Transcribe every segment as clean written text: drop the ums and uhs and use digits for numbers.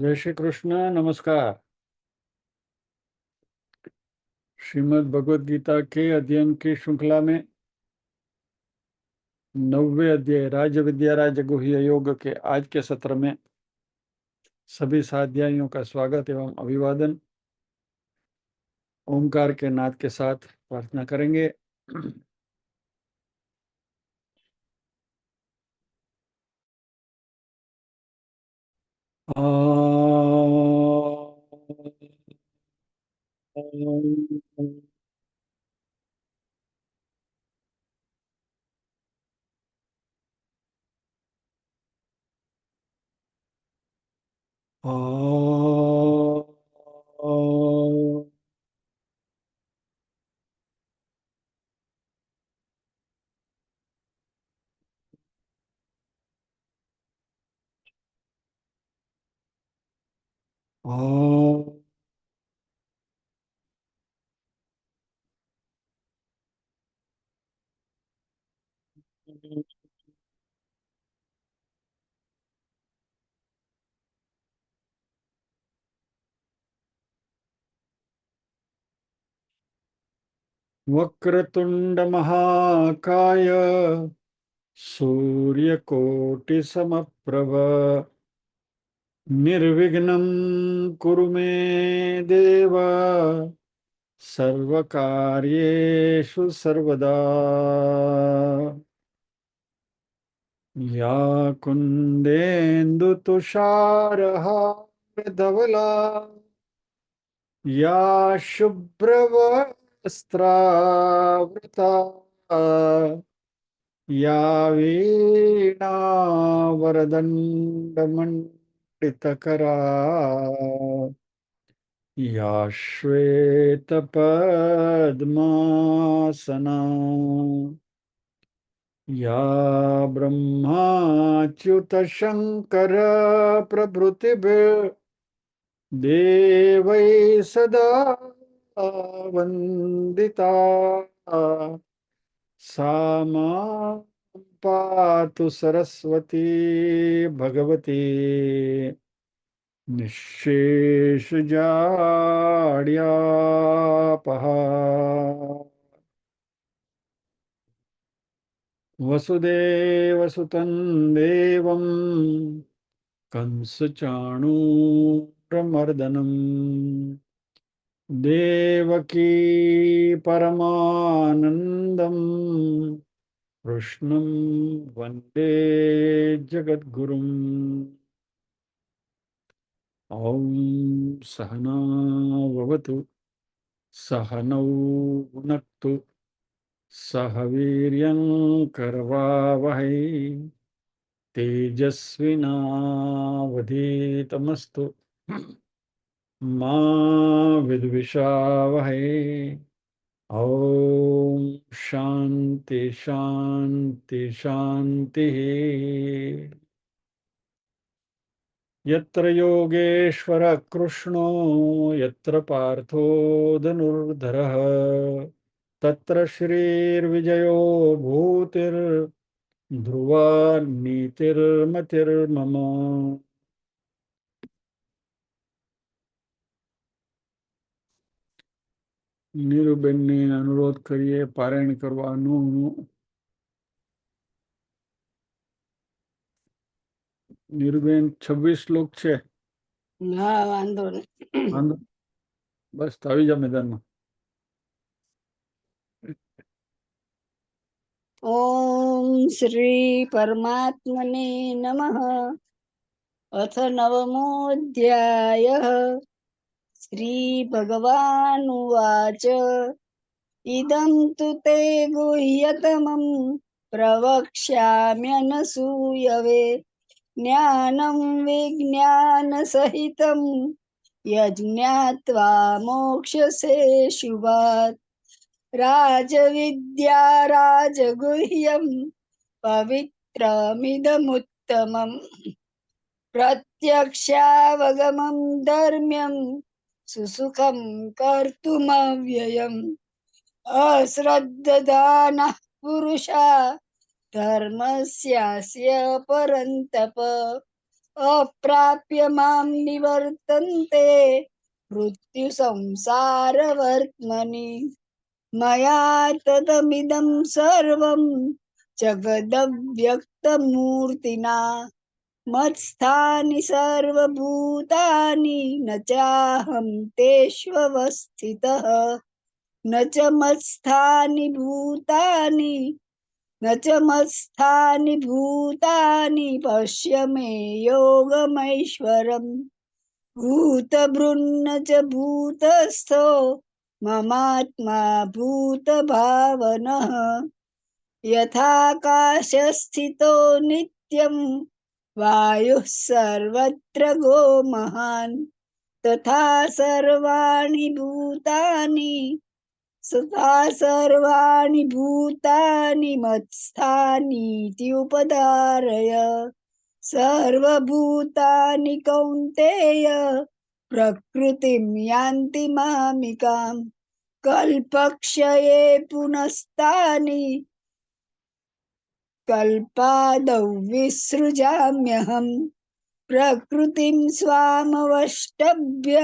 जय श्री कृष्ण। नमस्कार। श्रीमद् भगवद गीता के अध्ययन की श्रृंखला में 90वें अध्याय राज विद्या राजगुह्य योग के आज के सत्र में सभी साध्यायियों का स्वागत एवं अभिवादन। ओंकार के नाद के साथ प्रार्थना करेंगे। वक्रतुंड महाकाय सूर्यकोटि समप्रभ निर्विघ्नं कुरु मे देव सर्वकार्येषु सर्वदा। या कुन्देन्दु तुषारहारधवला या शुभ्रवस्त्रावृता या वीणावरदण्डमण्डितकरा या श्वेतपद्मासना या ब्रह्माच्युतशङ्कर प्रभृतिभिर् देवैः सदा वन्दिता सा मां पातु सरस्वती भगवती निःशेषजाड्यापहा। वसुदेवसुतं देवं कंसचाणूरमर्दनं देवकी परमानन्दं कृष्णं वन्दे जगद्गुरुम्। ॐ सहना भवतु सहनौ भुनक्तु सह वीर्यं करवावहै तेजस्विनावधीतमस्तु मा विद्विषावहै। ॐ शान्ति शान्ति शान्तिः। यत्र योगेश्वर कृष्णो यत्र पार्थो धनुर्धरः तत्र श्रीर्विजयो भूतिर्ध्रुवा नीतिर्मतिर्मम। નીરુબેનને અનુરોધ કરીએ પારાયણ કરવાનું। નીરુબેન 26 શ્લોક છે। ના વાંધો નહીં। વાંધો બસ તો આવી જા મેદાનમાં। ओम श्री परमात्मने नमः। अथ नवमोऽध्यायः। श्री भगवानुवाच इदं तु ते गुह्यतमं प्रवक्ष्याम्यनसूयवे ज्ञानं विज्ञानसहितं यज्ञात्वा मोक्ष्यसे शुभात्। राजविद्या राजगुह्यं पवित्रमिदमुत्तमम् प्रत्यक्षावगमं धर्म्यं सुसुखं कर्तुमव्ययम्। अश्रद्धदानः पुरुषा धर्मस्यास्य परन्तप। अप्राप्य मां निवर्तन्ते मृत्युसंसारवर्त्मनि मया ततमिदं सर्वं जगदव्यक्तमूर्तिना मत्स्थानि सर्वभूतानि न चाहं तेष्वस्थितः न च मत्स्थानि भूतानि न च मत्स्थानि भूतानि पश्य मे योगमैश्वरम् भूतभृन्न च भूतस्थो ममात्मा भूतभावनः यथाकाशस्थितो नित्यं वायुः सर्वत्र गो महान् तथा सर्वाणि भूतानि मत्स्थानीति उपधारय सर्वभूतानि कौन्तेय प्रकृतिं यान्ति मामिकाम् कल्पक्षये पुनस्तानि कल्पादौ विसृजाम्यहम् प्रकृतिं स्वामवष्टभ्य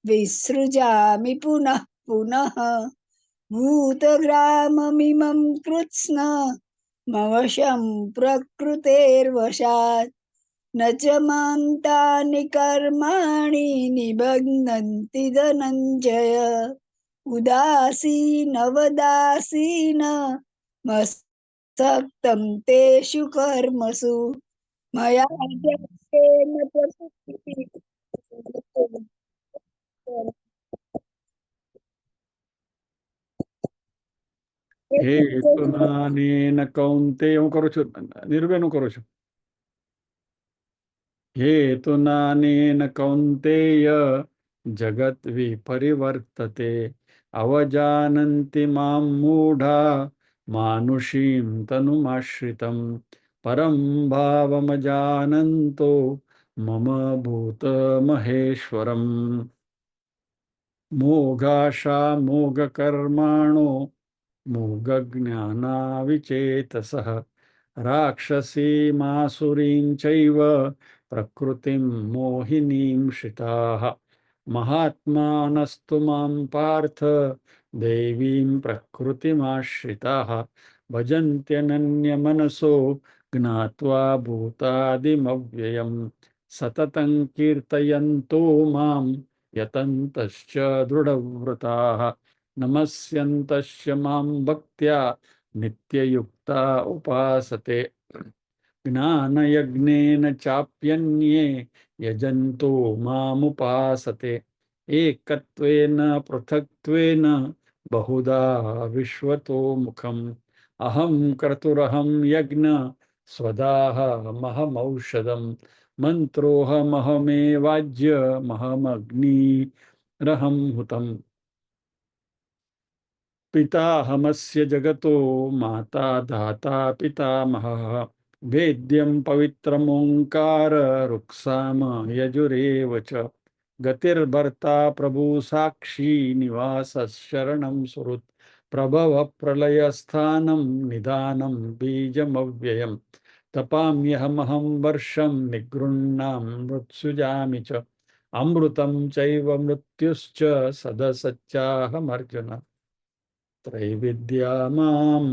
विसृजामि पुनः पुनः भूतग्राममिमं कृत्स्नमवशं प्रकृतेर्वशात् न च मां तानि कर्माणि निबध्नन्ति धनञ्जय उदासीनवदासीन मत्सक्तं तेषु कर्मसु मया त्यक्तेन प्रकृतिः हेतुनानेन कौन्तेय હું કરું છું, નિર્ભયનું કરું છું. हेतुनानेन कौन्तेय जगत् विपरिवर्तते अवजानन्ति मां मूढा मानुषीं तनुमाश्रितं परं भावमजानन्तो मम भूतमहेश्वरम् मोघाशा मोघकर्माणो मोघज्ञानाविचेतसः राक्षसीमासुरीं चैव प्रकृतिं मोहिनीं श्रिताः महात्मानस्तु मां पार्थ देवीं प्रकृतिमाश्रिताः भजन्त्यनन्यमनसो ज्ञात्वा भूतादिमव्ययं सततं कीर्तयन्तो मां यतन्तश्च दृढव्रताः नमस्यन्तश्च मां भक्त्या नित्ययुक्ता उपासते ज्ञानयज्ञेन चाप्यन्ये यजन्तो मामुपासते एकत्वेन पृथक्त्वेन बहुधा विश्वतो मुखम् अहं क्रतुरहं यज्ञ स्वदाहमहमौषधं मन्त्रोऽहमहमेवाज्यमहमग्निरहं हुतम् पिताहमस्य जगतो माता धाता पितामहः वेद्यं पवित्रमोङ्कार रुक्साम यजुरेव च गतिर्भर्ता प्रभु साक्षी निवासः शरणं सुहृत् प्रभव प्रलयस्थानं निदानं बीजमव्ययं तपाम्यहमहं वर्षं निगृह्णां मृत्सुजामि च अमृतं चैव मृत्युश्च सदसच्चाहमर्जुन त्रैविद्या मां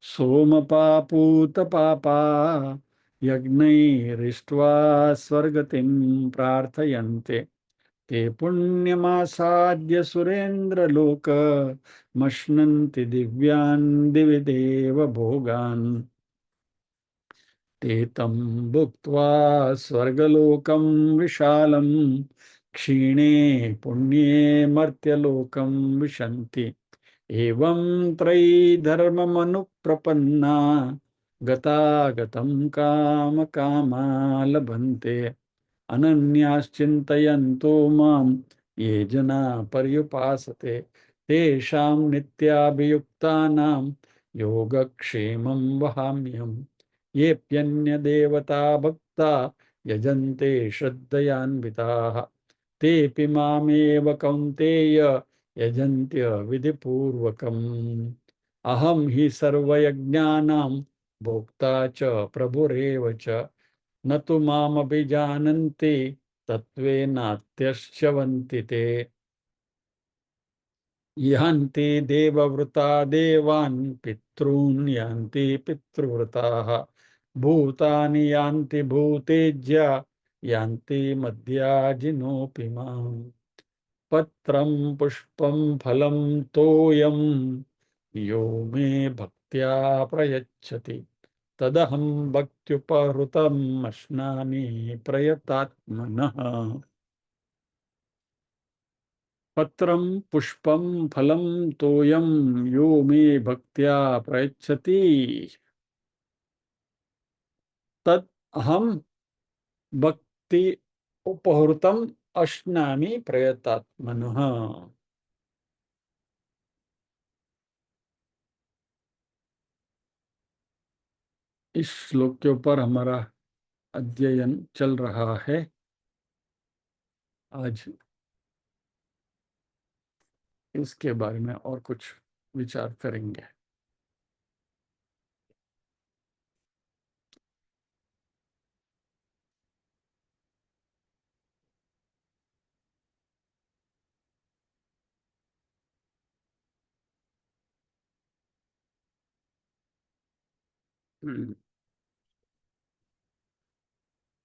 सोमपापूतपापा यज्ञैरिष्ट्वा स्वर्गतिं प्रार्थयन्ते ते पुण्यमासाद्य सुरेन्द्रलोक मश्नन्ति दिव्यान् दिवि देव भोगान् ते तं भुक्त्वा स्वर्गलोकं विशालं क्षीणे पुण्ये मर्त्यलोकं विशन्ति एवं त्रयी धर्ममनुप्रपन्ना गतागतं कामकामा लभन्ते अनन्याश्चिन्तयन्तो मां ये जना पर्युपासते तेषां नित्याभियुक्तानां योगक्षेमं वहाम्यहम् येऽप्यन्यदेवता भक्ता यजन्ते श्रद्धयान्विताः तेऽपि मामेव कौन्तेय यजन्त्य विधिपूर्वकम् अहं हि सर्वयज्ञानां भोक्ता च प्रभुरेव च न तु मामभिजानन्ति तत्त्वेनात्यश्चवन्ति ते। यान्ति देववृता देवान् पितॄन् यान्ति पितृव्रताः भूतानि यान्ति भूतेज्य यान्ति मद्याजिनोऽपि माम्। पत्रं पुष्पं फलं तोयं यो मे भक्त्या प्रयच्छति तदहं भक्त्युपहृतम् अश्नामि प्रयतात्मनः। पत्रं पुष्पं फलं तोयं यो मे भक्त्या प्रयच्छति तद अहम भक्ति उपहृतम् अश्नामि प्रयतात्मनः। इस श्लोक के ऊपर हमारा अध्ययन चल रहा है। आज इसके बारे में और कुछ विचार करेंगे।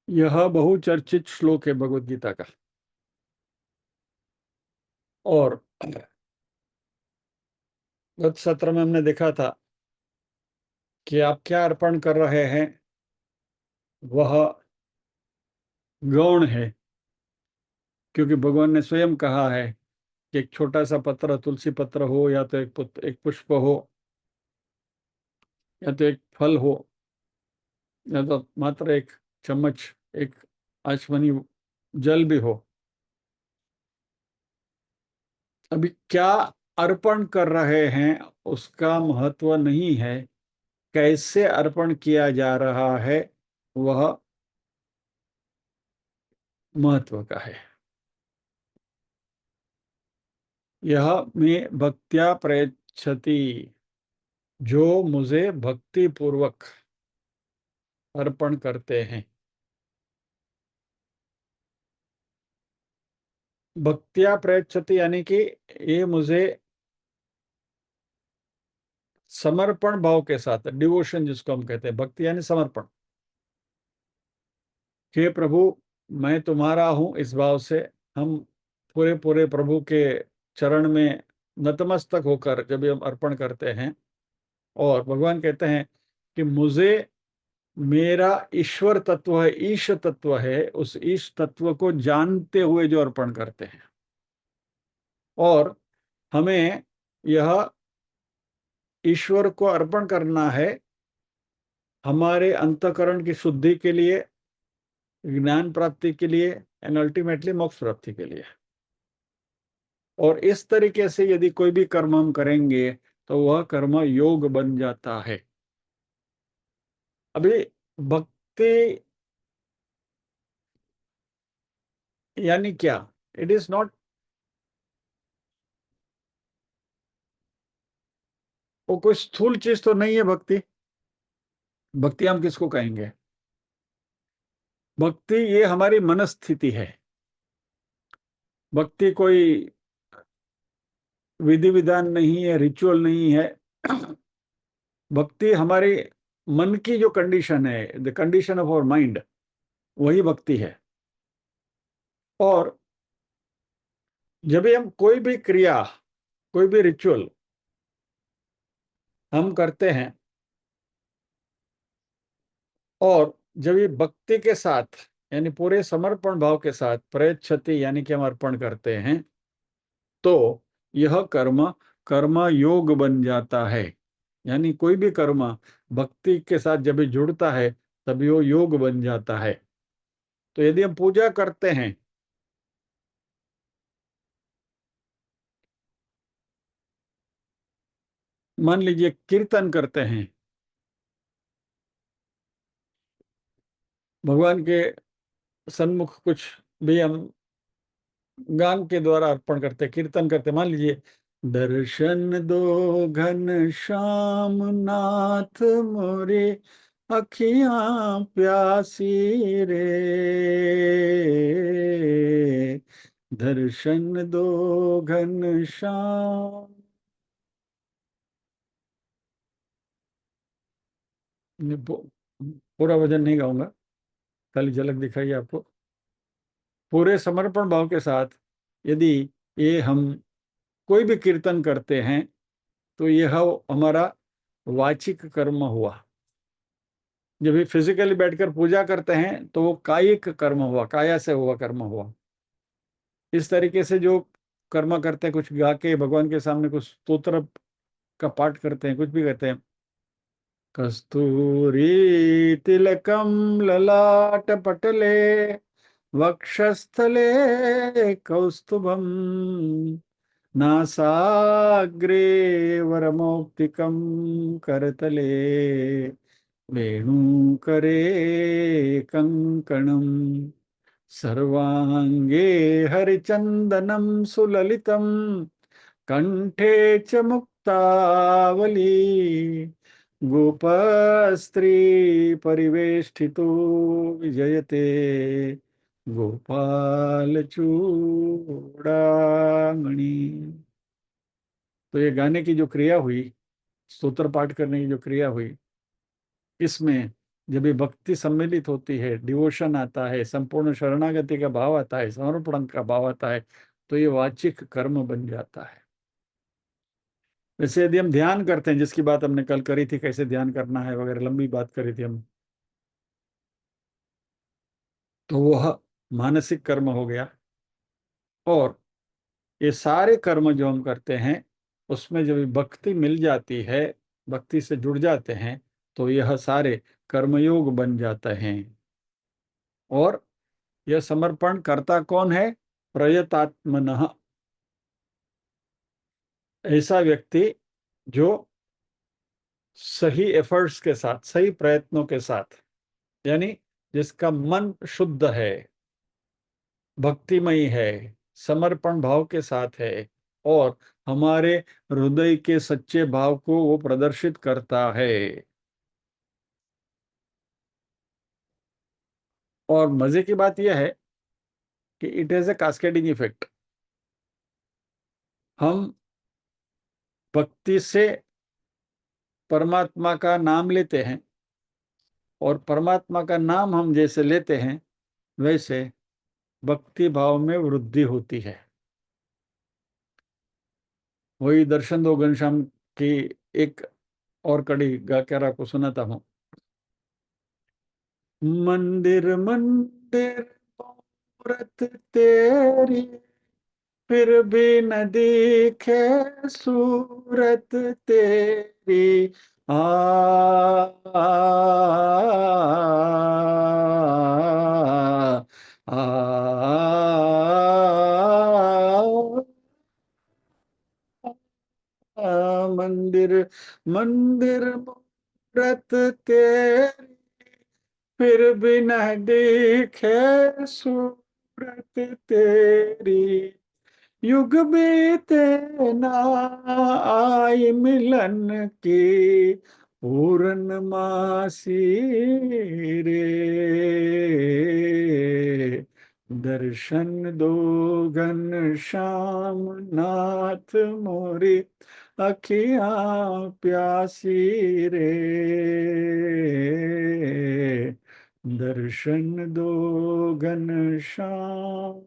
यह बहुचर्चित श्लोक है भगवद गीता का। और गत सत्र में हमने देखा था कि आप क्या अर्पण कर रहे हैं वह गौण है, क्योंकि भगवान ने स्वयं कहा है कि एक छोटा सा पत्र, तुलसी पत्र हो, या तो एक पुष्प हो, या तो एक फल हो, या तो मात्र एक चम्मच, एक आचमनी जल भी हो। अभी क्या अर्पण कर रहे हैं उसका महत्व नहीं है, कैसे अर्पण किया जा रहा है वह महत्व का है। यह मैं भक्त्या प्रयच्छति, जो मुझे भक्ति पूर्वक अर्पण करते हैं। भक्त्या प्रयच्छति यानी कि ये मुझे समर्पण भाव के साथ, डिवोशन जिसको हम कहते हैं, भक्ति यानी समर्पण। हे प्रभु, मैं तुम्हारा हूं, इस भाव से हम पूरे पूरे प्रभु के चरण में नतमस्तक होकर जब हम अर्पण करते हैं, और भगवान कहते हैं कि मुझे मेरा ईश्वर तत्व है, ईश तत्व है, उस ईश तत्व को जानते हुए जो अर्पण करते हैं। और हमें यह ईश्वर को अर्पण करना है हमारे अंतःकरण की शुद्धि के लिए, ज्ञान प्राप्ति के लिए, एंड अल्टीमेटली मोक्ष प्राप्ति के लिए। और इस तरीके से यदि कोई भी कर्म हम करेंगे तो वह कर्म योग बन जाता है। अभी भक्ति यानी क्या? इट इज नॉट, वो कोई स्थूल चीज तो नहीं है भक्ति। भक्ति हम किसको कहेंगे? भक्ति ये हमारी मनस्थिति है। भक्ति कोई विधि विधान नहीं है, रिचुअल नहीं है। भक्ति हमारी मन की जो कंडीशन है, the condition of our mind, वही भक्ति है। और जब भी हम कोई भी क्रिया, कोई भी रिचुअल हम करते हैं, और जब ये भक्ति के साथ यानी पूरे समर्पण भाव के साथ प्रयच्छति यानी कि हम अर्पण करते हैं, तो यह कर्म कर्म योग बन जाता है। यानी कोई भी कर्म भक्ति के साथ जब भी जुड़ता है तभी वो योग बन जाता है। तो यदि हम पूजा करते हैं, मान लीजिए कीर्तन करते हैं, भगवान के सन्मुख कुछ भी हम गान के द्वारा अर्पण करते, कीर्तन करते, मान लीजिए दर्शन दो घन श्याम नाथ मोरे अखियां प्यासी रे, दर्शन दो घनश्याम। ये पूरा भजन नहीं गाऊंगा, खाली झलक दिखाई आपको। पूरे समर्पण भाव के साथ यदि ये हम कोई भी कीर्तन करते हैं तो यह हमारा वाचिक कर्म हुआ। जब भी फिजिकली बैठकर पूजा करते हैं तो वो कायिक कर्म हुआ, काया से हुआ कर्म हुआ। इस तरीके से जो कर्म करते हैं, कुछ गा के भगवान के सामने कुछ स्तोत्र का पाठ करते हैं, कुछ भी करते हैं, कस्तूरी तिलकम ललाट पटले वक्षस्थले कौस्तुभम नासाग्रे वरमौक्तिकं करतले वेणुकरे कङ्कणम् सर्वाङ्गे हरिचन्दनं सुललितं कंठे च मुक्तावली गोपस्त्री परिवेष्टितो विजयते गोपाल चूड़ामणि। तो ये गाने की जो क्रिया हुई, स्तोत्र पाठ करने की जो क्रिया हुई, इसमें जब ये भक्ति सम्मिलित होती है, डिवोशन आता है, संपूर्ण शरणागति का भाव आता है, समर्पण का भाव आता है, तो ये वाचिक कर्म बन जाता है। वैसे यदि हम ध्यान करते हैं, जिसकी बात हमने कल करी थी, कैसे ध्यान करना है वगैरह, लंबी बात करी थी हम, तो वह मानसिक कर्म हो गया। और ये सारे कर्म जो हम करते हैं उसमें जब भक्ति मिल जाती है, भक्ति से जुड़ जाते हैं, तो यह सारे कर्मयोग बन जाते हैं। और यह समर्पण करता कौन है? प्रयतात्मनः, ऐसा व्यक्ति जो सही एफर्ट्स के साथ, सही प्रयत्नों के साथ, यानी जिसका मन शुद्ध है, भक्तिमय है, समर्पण भाव के साथ है, और हमारे हृदय के सच्चे भाव को वो प्रदर्शित करता है। और मजे की बात यह है कि it has a cascading effect. हम भक्ति से परमात्मा का नाम लेते हैं, और परमात्मा का नाम हम जैसे लेते हैं वैसे भक्ति भाव में वृद्धि होती है। वही दर्शन दो घनश्याम की एक और कड़ी गा के आपको सुनाता हूँ। मंदिर मंदिर मूरत तेरी, फिर भी न दिखे सूरत तेरी। आ, आ, आ, मंदिर मंदिर मूरत तेरी, फिर भी न दिखे सूरत तेरी। युग बीते ना आई मिलन की, पूर्णमासी रे। दर्शन दो घनश्याम नाथ मोरी, अखियां प्यासी रे। दर्शन दो घनश्याम।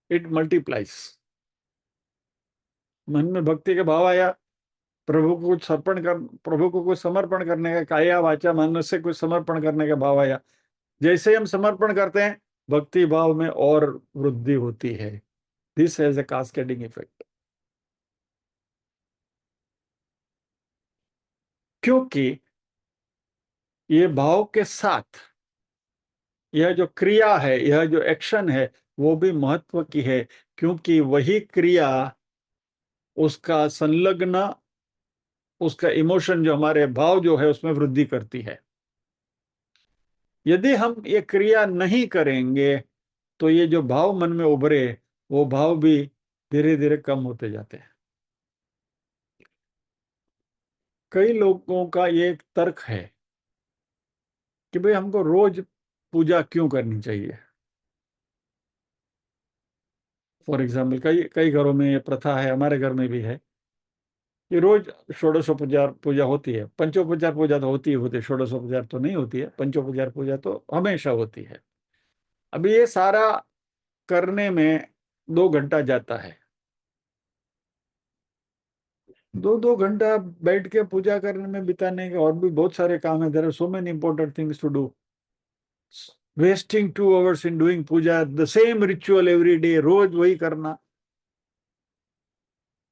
It multiplies. मन में भक्ति का भाव आया, प्रभु को कुछ अर्पण कर, प्रभु को कुछ समर्पण करने का, काया वाचा मन से कुछ समर्पण करने का भाव आया। जैसे ही हम समर्पण करते हैं, भक्ति भाव में और वृद्धि होती है। This has a cascading effect. क्योंकि ये भाव के साथ यह जो क्रिया है, यह जो एक्शन है, वो भी महत्व की है। क्योंकि वही क्रिया, उसका संलग्न, उसका इमोशन, जो हमारे भाव जो है उसमें वृद्धि करती है। यदि हम ये क्रिया नहीं करेंगे तो ये जो भाव मन में उभरे, वो भाव भी धीरे धीरे कम होते जाते हैं। कई लोगों का ये एक तर्क है कि भाई हमको रोज पूजा क्यों करनी चाहिए। फॉर एग्जाम्पल कई कई घरों में ये प्रथा है, हमारे घर में भी है कि रोज षोडशोपचार पूजा होती है। पंचोपचार पूजा तो होती ही होती है, षोडशोपचार तो नहीं होती है, पंचोपचार पूजा तो हमेशा होती है। अभी ये सारा करने में 2 घंटा जाता है। 2 घंटा बैठ के पूजा करने में बिताने के और भी बहुत सारे काम है। There are so many important things to do. Wasting 2 hours in doing puja, the same ritual every day, रोज वही करना,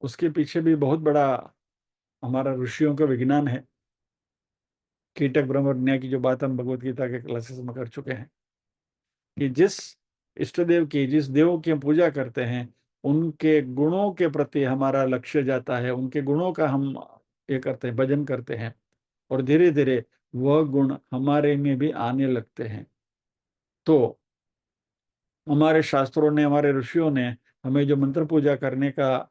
उसके पीछे भी बहुत बड़ा हमारा ऋषियों का विज्ञान है। कीटक ब्रह्मज्ञ की जो बात हम भगवत गीता के क्लासेस में कर चुके हैं कि जिस इष्ट देव की, जिस देव की हम पूजा करते हैं, उनके गुणों के प्रति हमारा लक्ष्य जाता है, उनके गुणों का हम ये करते हैं, भजन करते हैं, और धीरे धीरे वह गुण हमारे में भी आने लगते हैं। तो हमारे शास्त्रों ने, हमारे ऋषियों ने हमें जो मंत्र पूजा करने का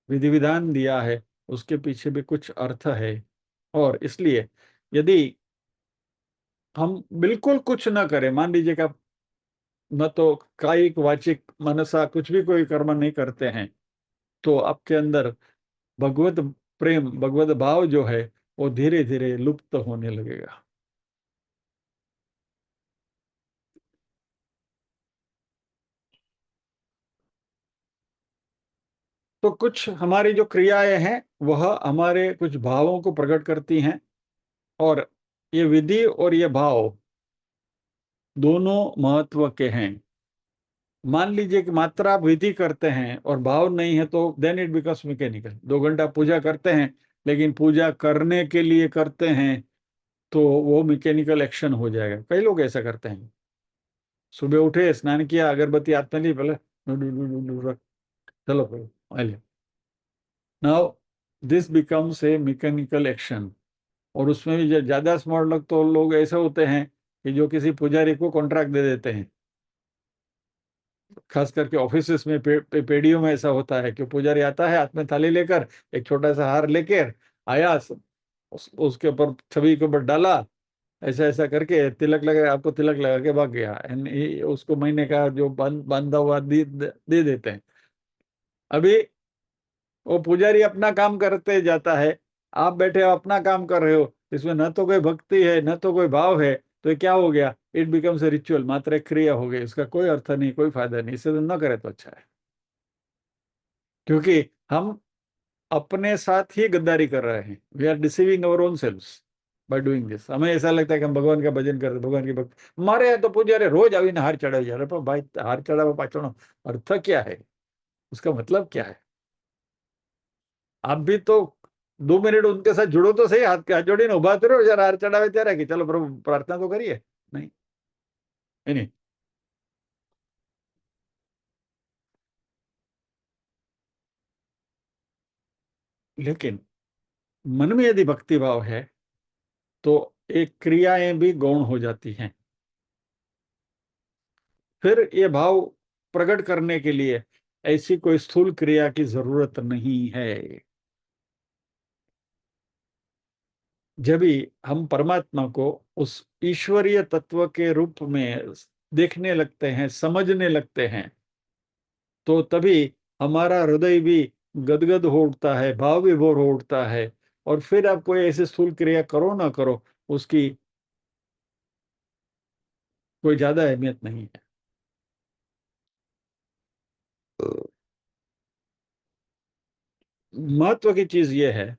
विधि विधान दिया है, उसके पीछे भी कुछ अर्थ है। और इसलिए यदि हम बिल्कुल कुछ ना करें, मान लीजिए कि आप न तो कायिक वाचिक मनसा कुछ भी कोई कर्म नहीं करते हैं, तो आपके अंदर भगवत प्रेम, भगवत भाव जो है वो धीरे धीरे लुप्त होने लगेगा। तो कुछ हमारी जो क्रियाएं हैं वह हमारे कुछ भावों को प्रकट करती हैं, और ये विधि और ये भाव दोनों महत्व के हैं। मान लीजिए कि मात्र आप विधि करते हैं और भाव नहीं है, तो देन इट बिकम्स मैकेनिकल। 2 घंटा पूजा करते हैं लेकिन पूजा करने के लिए करते हैं, तो वो मैकेनिकल एक्शन हो जाएगा। कई लोग ऐसा करते हैं, सुबह उठे, स्नान किया, अगरबत्ती हाथ में ली, पहले चलो भाई, now this becomes a mechanical action. और उसमें भी ज्यादा स्मार्ट लोग तो लोग ऐसे होते हैं कि जो किसी पुजारी को कॉन्ट्रैक्ट दे देते हैं। खास करके ऑफिस में, पेडियों में ऐसा होता है कि पुजारी आता है हाथ में थाली लेकर, एक छोटा सा हार लेकर आया, उसके ऊपर छवि के ऊपर डाला, ऐसा ऐसा करके तिलक लगा, आपको तिलक लगा के भाग गया, उसको महीने का जो बांधा हुआ दे देते हैं। अभी वो पुजारी अपना काम करते जाता है, आप बैठे हो अपना काम कर रहे हो, इसमें न तो कोई भक्ति है न तो कोई भाव है, तो ये क्या हो गया? इट बिकम्स ए रिचुअल, मात्र एक क्रिया हो गई, इसका कोई अर्थ नहीं, कोई फायदा नहीं। इससे तो न करे तो अच्छा है, क्योंकि हम अपने साथ ही गद्दारी कर रहे हैं। We are deceiving our own selves by doing this. हमें ऐसा लगता है कि हम भगवान का भजन करते, भगवान की भक्ति, हमारे यहाँ तो पुजारी रोज आવીને हार चढ़ाई जा रहे, पर भाई हार चढ़ावा पाछळનો अर्थ क्या है, उसका मतलब क्या है? आप भी तो 2 मिनट उनके साथ जुड़ो तो सही, हाथ जोड़ीने उभा तो रहो जरा हार चढ़ावे ત્યારે कि चलो प्रभु प्रार्थना तो करिए। नहीं, नहीं। लेकिन मन में यदि भक्ति भाव है तो एक क्रियाएं भी गौण हो जाती हैं। फिर ये भाव प्रकट करने के लिए ऐसी कोई स्थूल क्रिया की जरूरत नहीं है। जब भी हम परमात्मा को उस ईश्वरीय तत्व के रूप में देखने लगते हैं, समझने लगते हैं, तो तभी हमारा हृदय भी गदगद हो उठता है, भाव विभोर हो उठता है। और फिर आप कोई ऐसी स्थूल क्रिया करो ना करो, उसकी कोई ज्यादा अहमियत नहीं है। महत्व की चीज यह है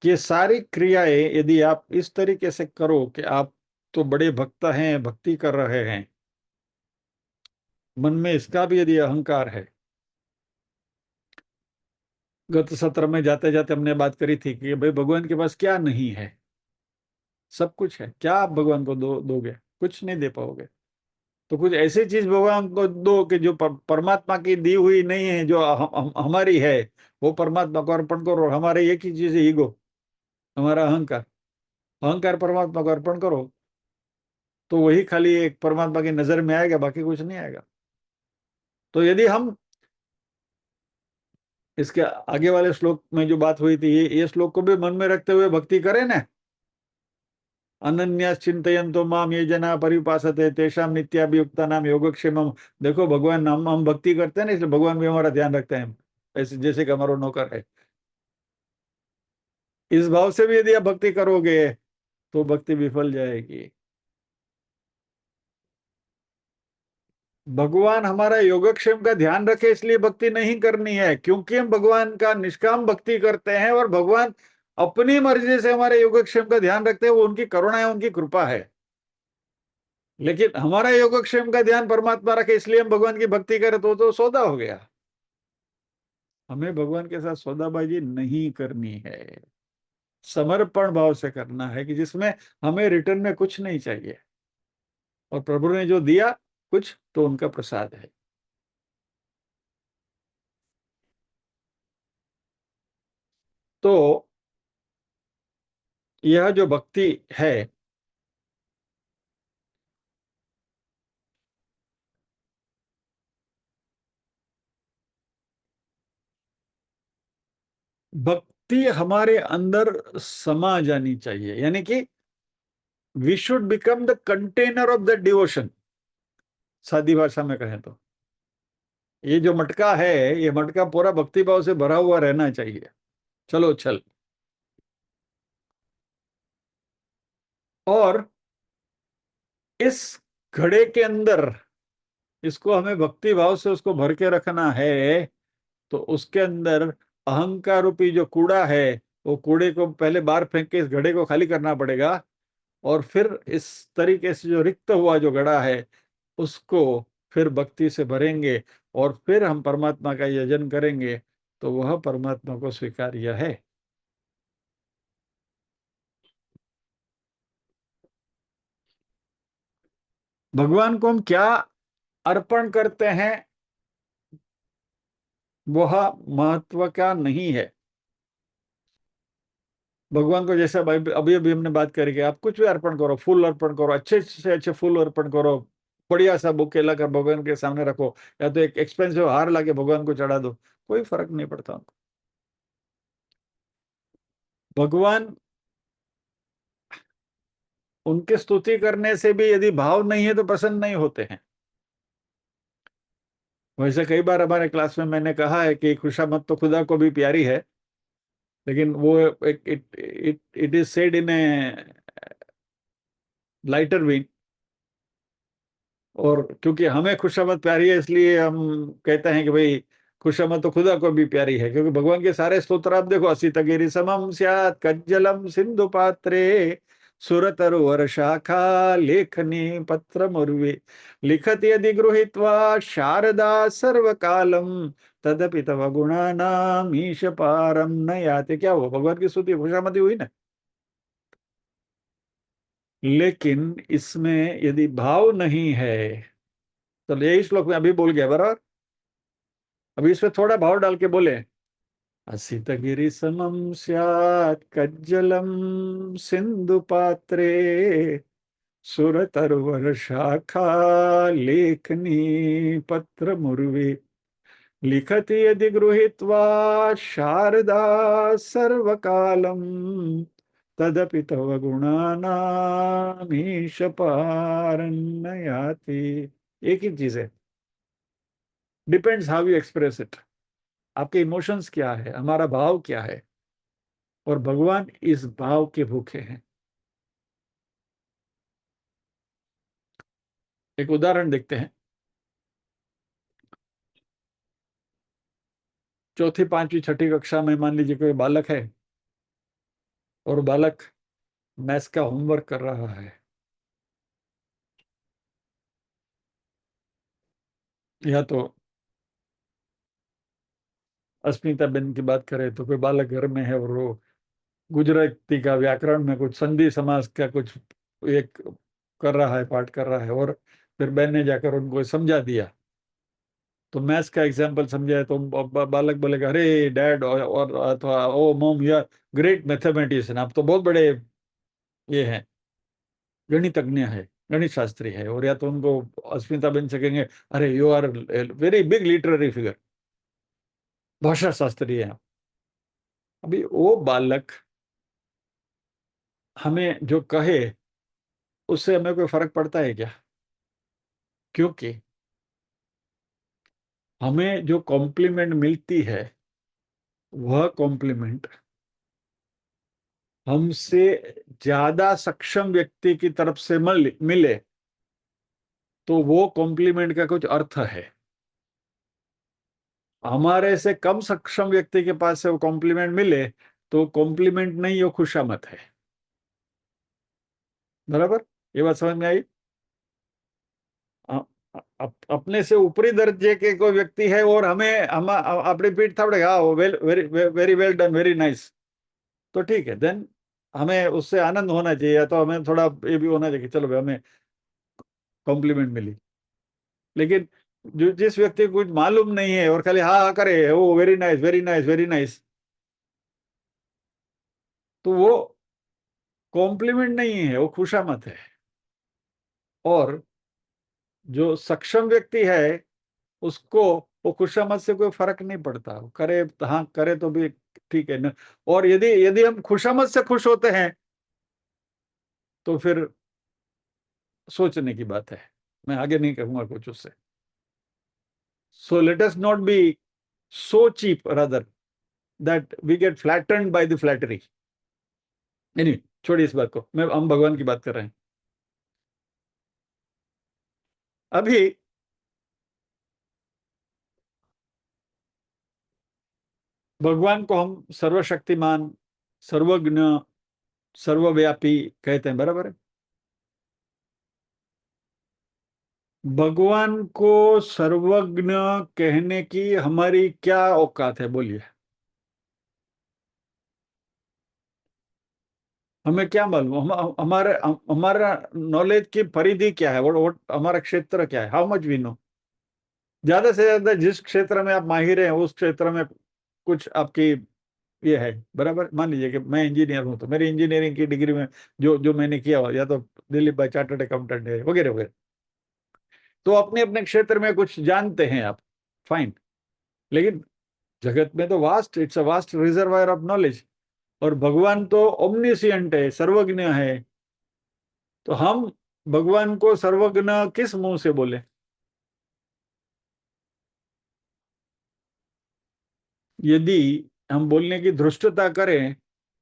कि ये सारी क्रियाएं यदि आप इस तरीके से करो कि आप तो बड़े भक्त हैं, भक्ति कर रहे हैं, मन में इसका भी यदि अहंकार है। गत सत्र में जाते जाते हमने बात करी थी कि भाई भगवान के पास क्या नहीं है? सब कुछ है। क्या आप भगवान को दोगे? कुछ नहीं दे पाओगे। तो कुछ ऐसी चीज भगवान को दो कि जो परमात्मा की दी हुई नहीं है, जो हमारी है, वो परमात्मा को अर्पण करो। और हमारे एक ही चीज है, ईगो, हमारा अहंकार। अहंकार परमात्मा को अर्पण करो, तो वही खाली एक परमात्मा की नजर में आएगा, बाकी कुछ नहीं आएगा। तो यदि हम इसके आगे वाले श्लोक में जो बात हुई थी, ये श्लोक को भी मन में रखते हुए भक्ति करें ना। अनन्या चिंतयन्तो माम ये जना परिपासते तेषाम नित्याभियुक्ता नाम योगक्षेमम। देखो भगवान, हम भक्ति करते हैं ना, इसलिए भगवान भी हमारा ध्यान रखते हैं, ऐसे जैसे कि हमारा नौकर है। इस भाव से भी यदि आप भक्ति करोगे तो भक्ति विफल जाएगी। भगवान हमारा योगक्षेम का ध्यान रखे इसलिए भक्ति नहीं करनी है, क्योंकि हम भगवान का निष्काम भक्ति करते हैं और भगवान अपनी मर्जी से हमारे योगक्षेम का ध्यान रखते हैं। वो उनकी करुणा है, उनकी कृपा है। लेकिन हमारा योगक्षेम का ध्यान परमात्मा रखे इसलिए हम भगवान की भक्ति करें तो सौदा हो गया। हमें भगवान के साथ सौदाबाजी नहीं करनी है, समर्पण भाव से करना है कि जिसमें हमें रिटर्न में कुछ नहीं चाहिए, और प्रभु ने जो दिया कुछ तो उनका प्रसाद है। तो यह जो भक्ति है, भक्ति हमारे अंदर समा जानी चाहिए, यानी कि we should become the container of the devotion. सादी भाषा में कहें तो ये जो मटका है, ये मटका पूरा भक्ति भाव से भरा हुआ रहना चाहिए। चलो चल। और इस घड़े के अंदर इसको हमें भक्ति भाव से उसको भर के रखना है। तो उसके अंदर अहंकार रूपी जो कूड़ा है, वो कूड़े को पहले बाहर फेंक के इस घड़े को खाली करना पड़ेगा, और फिर इस तरीके से जो रिक्त हुआ जो घड़ा है उसको फिर भक्ति से भरेंगे, और फिर हम परमात्मा का यजन करेंगे, तो वह परमात्मा को स्वीकार्य है। भगवान को हम क्या अर्पण करते हैं वह महत्व का नहीं है। भगवान को जैसा अभी अभी हमने बात करी कि आप कुछ भी अर्पण करो, फूल अर्पण करो, अच्छे से अच्छे फूल अर्पण करो, बढ़िया सा बुके लाकर भगवान के सामने रखो, या तो एक एक्सपेंसिव हार लाके भगवान को चढ़ा दो, कोई फर्क नहीं पड़ता उनको। भगवान, उनकी स्तुति करने से भी यदि भाव नहीं है तो प्रसन्न नहीं होते हैं। वैसे कई बार हमारे क्लास में मैंने कहा है कि खुशामद तो खुदा को भी प्यारी है, लेकिन वो it it it is said in A lighter वे। और क्योंकि हमें खुशामद प्यारी है इसलिए हम कहते हैं कि भाई खुशामद तो खुदा को भी प्यारी है, क्योंकि भगवान के सारे स्तोत्र आप देखो, असित गिरि समम स्यात् कज्जलम सिंधु पात्रे सुरतरुवर शाखा लेखनी पत्र मुर्वे लिखति यदि गृहीत्वा शारदा सर्वकालम तदपि तव गुणानाम ईश पारम न याति। क्या वो भगवान की स्तुति खुशामदी हुई ना। लेकिन इसमें यदि भाव नहीं है, तो यही श्लोक में अभी बोल गया बराबर, अभी इसमें थोड़ा भाव डाल के बोले, असित गिरि समम स्यात् कज्जलम सिंधु पात्रे सुरतरुवर शाखा लेखनी पत्र मुर्वे लिखति यदि गृहीत्वा शारदा सर्वकालम तदपि तव गुणानामीश पारन्न याति। एक ही चीज है, depends how you express it. आपके इमोशंस क्या है, हमारा भाव क्या है, और भगवान इस भाव के भूखे हैं। एक उदाहरण देखते हैं। चौथी पांचवी छठी कक्षा में मान लीजिए कोई बालक है, और बालक मैथ्स का होमवर्क कर रहा है, या तो अस्मिता बेन की बात करें तो कोई बालक घर में है और वो गुजराती का व्याकरण में कुछ संधि समास का कुछ एक कर रहा है, पाठ कर रहा है, और फिर बहन ने जाकर उनको समझा दिया। तो मैथ्स का एग्जाम्पल समझाए तो बालक बोलेगा, अरे डैड, और अथवा oh mom, you are great mathematician, आप तो बहुत बड़े ये हैं, गणितज्ञ है, गणित शास्त्री है। और या तो उनको अस्मिता बेन से कहेंगे, अरे you are very big literary figure. भाषा शास्त्री है। अभी वो बालक हमें जो कहे उससे हमें कोई फर्क पड़ता है क्या? क्योंकि हमें जो कॉम्प्लीमेंट मिलती है वह कॉम्प्लीमेंट हमसे ज्यादा सक्षम व्यक्ति की तरफ से मिले तो वो कॉम्प्लीमेंट का कुछ अर्थ है। हमारे से कम सक्षम व्यक्ति के पास से वो कॉम्प्लीमेंट मिले तो कॉम्प्लीमेंट नहीं, वो खुशामत है। बराबर? ये बात समझ में आई? अपने से ऊपरी दर्जे के कोई व्यक्ति है और हमें हम अपनी पीठ थपड़ेगा, well very very well done, very nice, तो ठीक है, देन हमें उससे आनंद होना चाहिए, या तो हमें थोड़ा ये भी होना चाहिए कि चलो भाई हमें कॉम्प्लीमेंट मिली। लेकिन जो जिस व्यक्ति को कुछ मालूम नहीं है और खाली हाँ हाँ करे, oh very nice very nice very nice, तो वो कॉम्प्लीमेंट नहीं है, वो खुशामत है। और जो सक्षम व्यक्ति है उसको वो खुशामद से कोई फर्क नहीं पड़ता, वो करे हाँ करे तो भी ठीक है ना। और यदि यदि हम खुशामद से खुश होते हैं तो फिर सोचने की बात है। मैं आगे नहीं कहूंगा कुछ उससे। So let us not be so cheap rather that we get flattened by the flattery. नहीं, छोड़िए इस बात को, मैं हम भगवान की बात कर रहे हैं अभी। भगवान को हम सर्वशक्तिमान, सर्वज्ञ, सर्वव्यापी कहते हैं, बराबर है? भगवान को सर्वज्ञ कहने की हमारी क्या औकात है, बोलिए। हमें क्या मालूम, हमारे हमारा नॉलेज की परिधि क्या है, वो हमारा क्षेत्र क्या है, हाउ मच वी नो। ज्यादा से ज्यादा जिस क्षेत्र में आप माहिर हैं उस क्षेत्र में कुछ आपकी ये है, बराबर। मान लीजिए कि मैं इंजीनियर हूं तो मेरी इंजीनियरिंग की डिग्री में जो जो मैंने किया हो, या तो दिल्ली बाय चार्टर्ड अकाउंटेंट है वगैरह वगैरह, तो अपने अपने क्षेत्र में कुछ जानते हैं आप, फाइन। लेकिन जगत में तो vast, it's a vast reservoir of knowledge. और भगवान तो ओमनिसियंट है, सर्वज्ञ है। तो हम भगवान को सर्वज्ञ किस मुंह से बोले? यदि हम बोलने की धृष्टता करें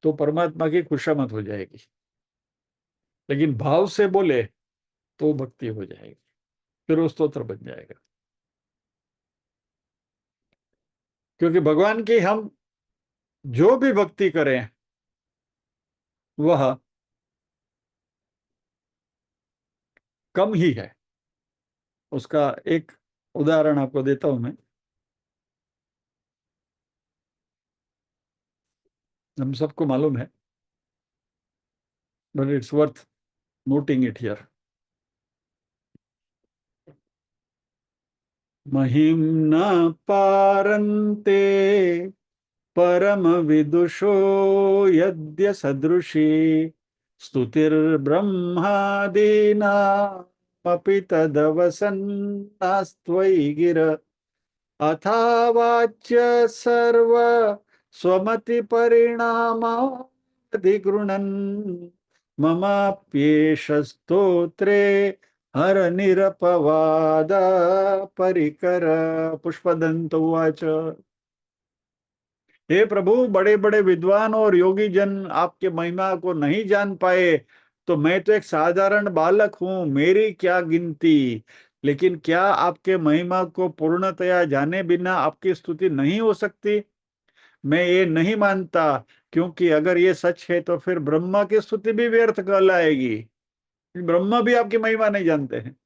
तो परमात्मा की खुशामद हो जाएगी। लेकिन भाव से बोले तो भक्ति हो जाएगी, फिर वो स्तोत्र बन जाएगा। क्योंकि भगवान की हम जो भी भक्ति करें वह कम ही है। उसका एक उदाहरण आपको देता हूं मैं। हम सबको मालूम है, but it's worth noting it here. महिम्ना पारन्ते परम विदुषो यद्य सदृशी स्तुतिर्ब्रह्मादीनामपि तदवसन्नास्त्वयि गिर अथावाच्य सर्व स्वमति परिणामाधिगृणन् ममाप्येष स्तोत्रे हर निरपवाद परिकर। पुष्पदंत उवाच। हे प्रभु, बड़े बड़े विद्वान और योगी जन आपके महिमा को नहीं जान पाए तो मैं तो एक साधारण बालक हूं, मेरी क्या गिनती। लेकिन क्या आपके महिमा को पूर्णतया जाने बिना आपकी स्तुति नहीं हो सकती? मैं ये नहीं मानता, क्योंकि अगर ये सच है तो फिर ब्रह्मा की स्तुति भी व्यर्थ कहलाएगी। ब्रह्मा भी आपकी महिमा नहीं जानते हैं।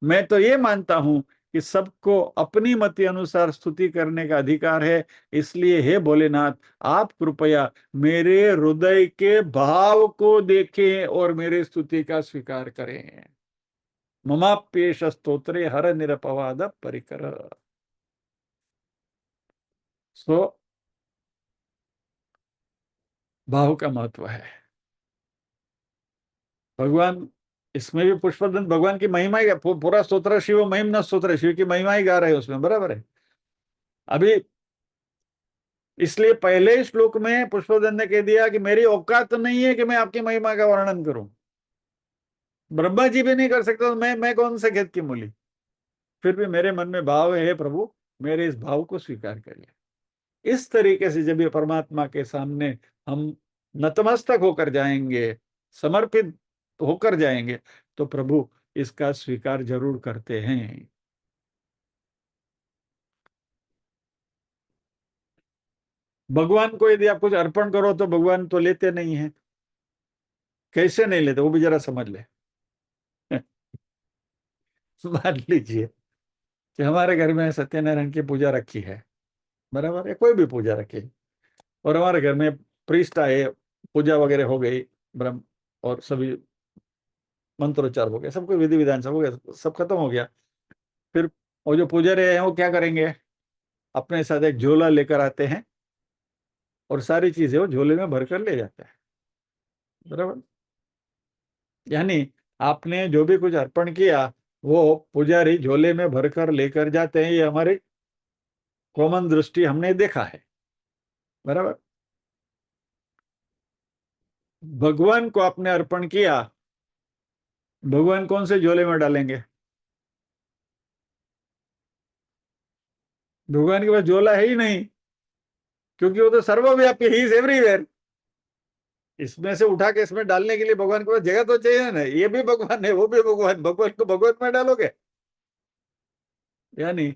मैं तो ये मानता हूं कि सबको अपनी मति अनुसार स्तुति करने का अधिकार है। इसलिए हे भोलेनाथ, आप कृपया मेरे हृदय के भाव को देखें और मेरे स्तुति का स्वीकार करें। ममाप्येष स्तोत्रे हर निरपवाद परिकर। सो भाव का महत्व है। भगवान इसमें भी पुष्पदंत भगवान की महिमा ही पूरा स्तोत्र शिव महिम न स्तोत्र, शिव की महिमा ही गा रहे हैं उसमें, बराबर है। अभी इसलिए पहले श्लोक में पुष्पदंत ने कह दिया कि मेरी औकात नहीं है कि मैं आपकी महिमा का वर्णन करूं, ब्रह्मा जी भी नहीं कर सकते, तो मैं कौन से खेत की मूली। फिर भी मेरे मन में भाव है, हे प्रभु मेरे इस भाव को स्वीकार करिए। इस तरीके से जब ये परमात्मा के सामने हम नतमस्तक होकर जाएंगे, समर्पित होकर जाएंगे, तो प्रभु इसका स्वीकार जरूर करते हैं। भगवान को यदि आप कुछ अर्पण करो तो भगवान तो लेते नहीं है। कैसे नहीं लेते, वो भी जरा समझ ले। मान लीजिए कि हमारे घर में सत्यनारायण की पूजा रखी है, बराबर है, कोई भी पूजा रखी, और हमारे घर में प्रीस्ट आए, पूजा वगैरह हो गई, ब्रह्म और सभी मंत्रोच्चार हो गया, सब कोई विधि विधान सब हो गया, सब खत्म हो गया। फिर वो जो पुजारी हैं वो क्या करेंगे, अपने साथ एक झोला लेकर आते हैं और सारी चीजें वो झोले में भरकर ले जाते हैं, बराबर। यानी आपने जो भी कुछ अर्पण किया वो पुजारी झोले में भरकर लेकर जाते हैं, ये हमारी कॉमन दृष्टि हमने देखा है, बराबर। भगवान को आपने अर्पण किया, भगवान कौन से झोले में डालेंगे? भगवान के पास झोला है ही नहीं, क्योंकि वो तो सर्वव्यापी, ही इज एवरीवेयर। इसमें से उठा के इसमें डालने के लिए भगवान के पास जगह तो चाहिए ना, ये भी भगवान है वो भी भगवान, भगवान को भगवान में डालोगे? यानी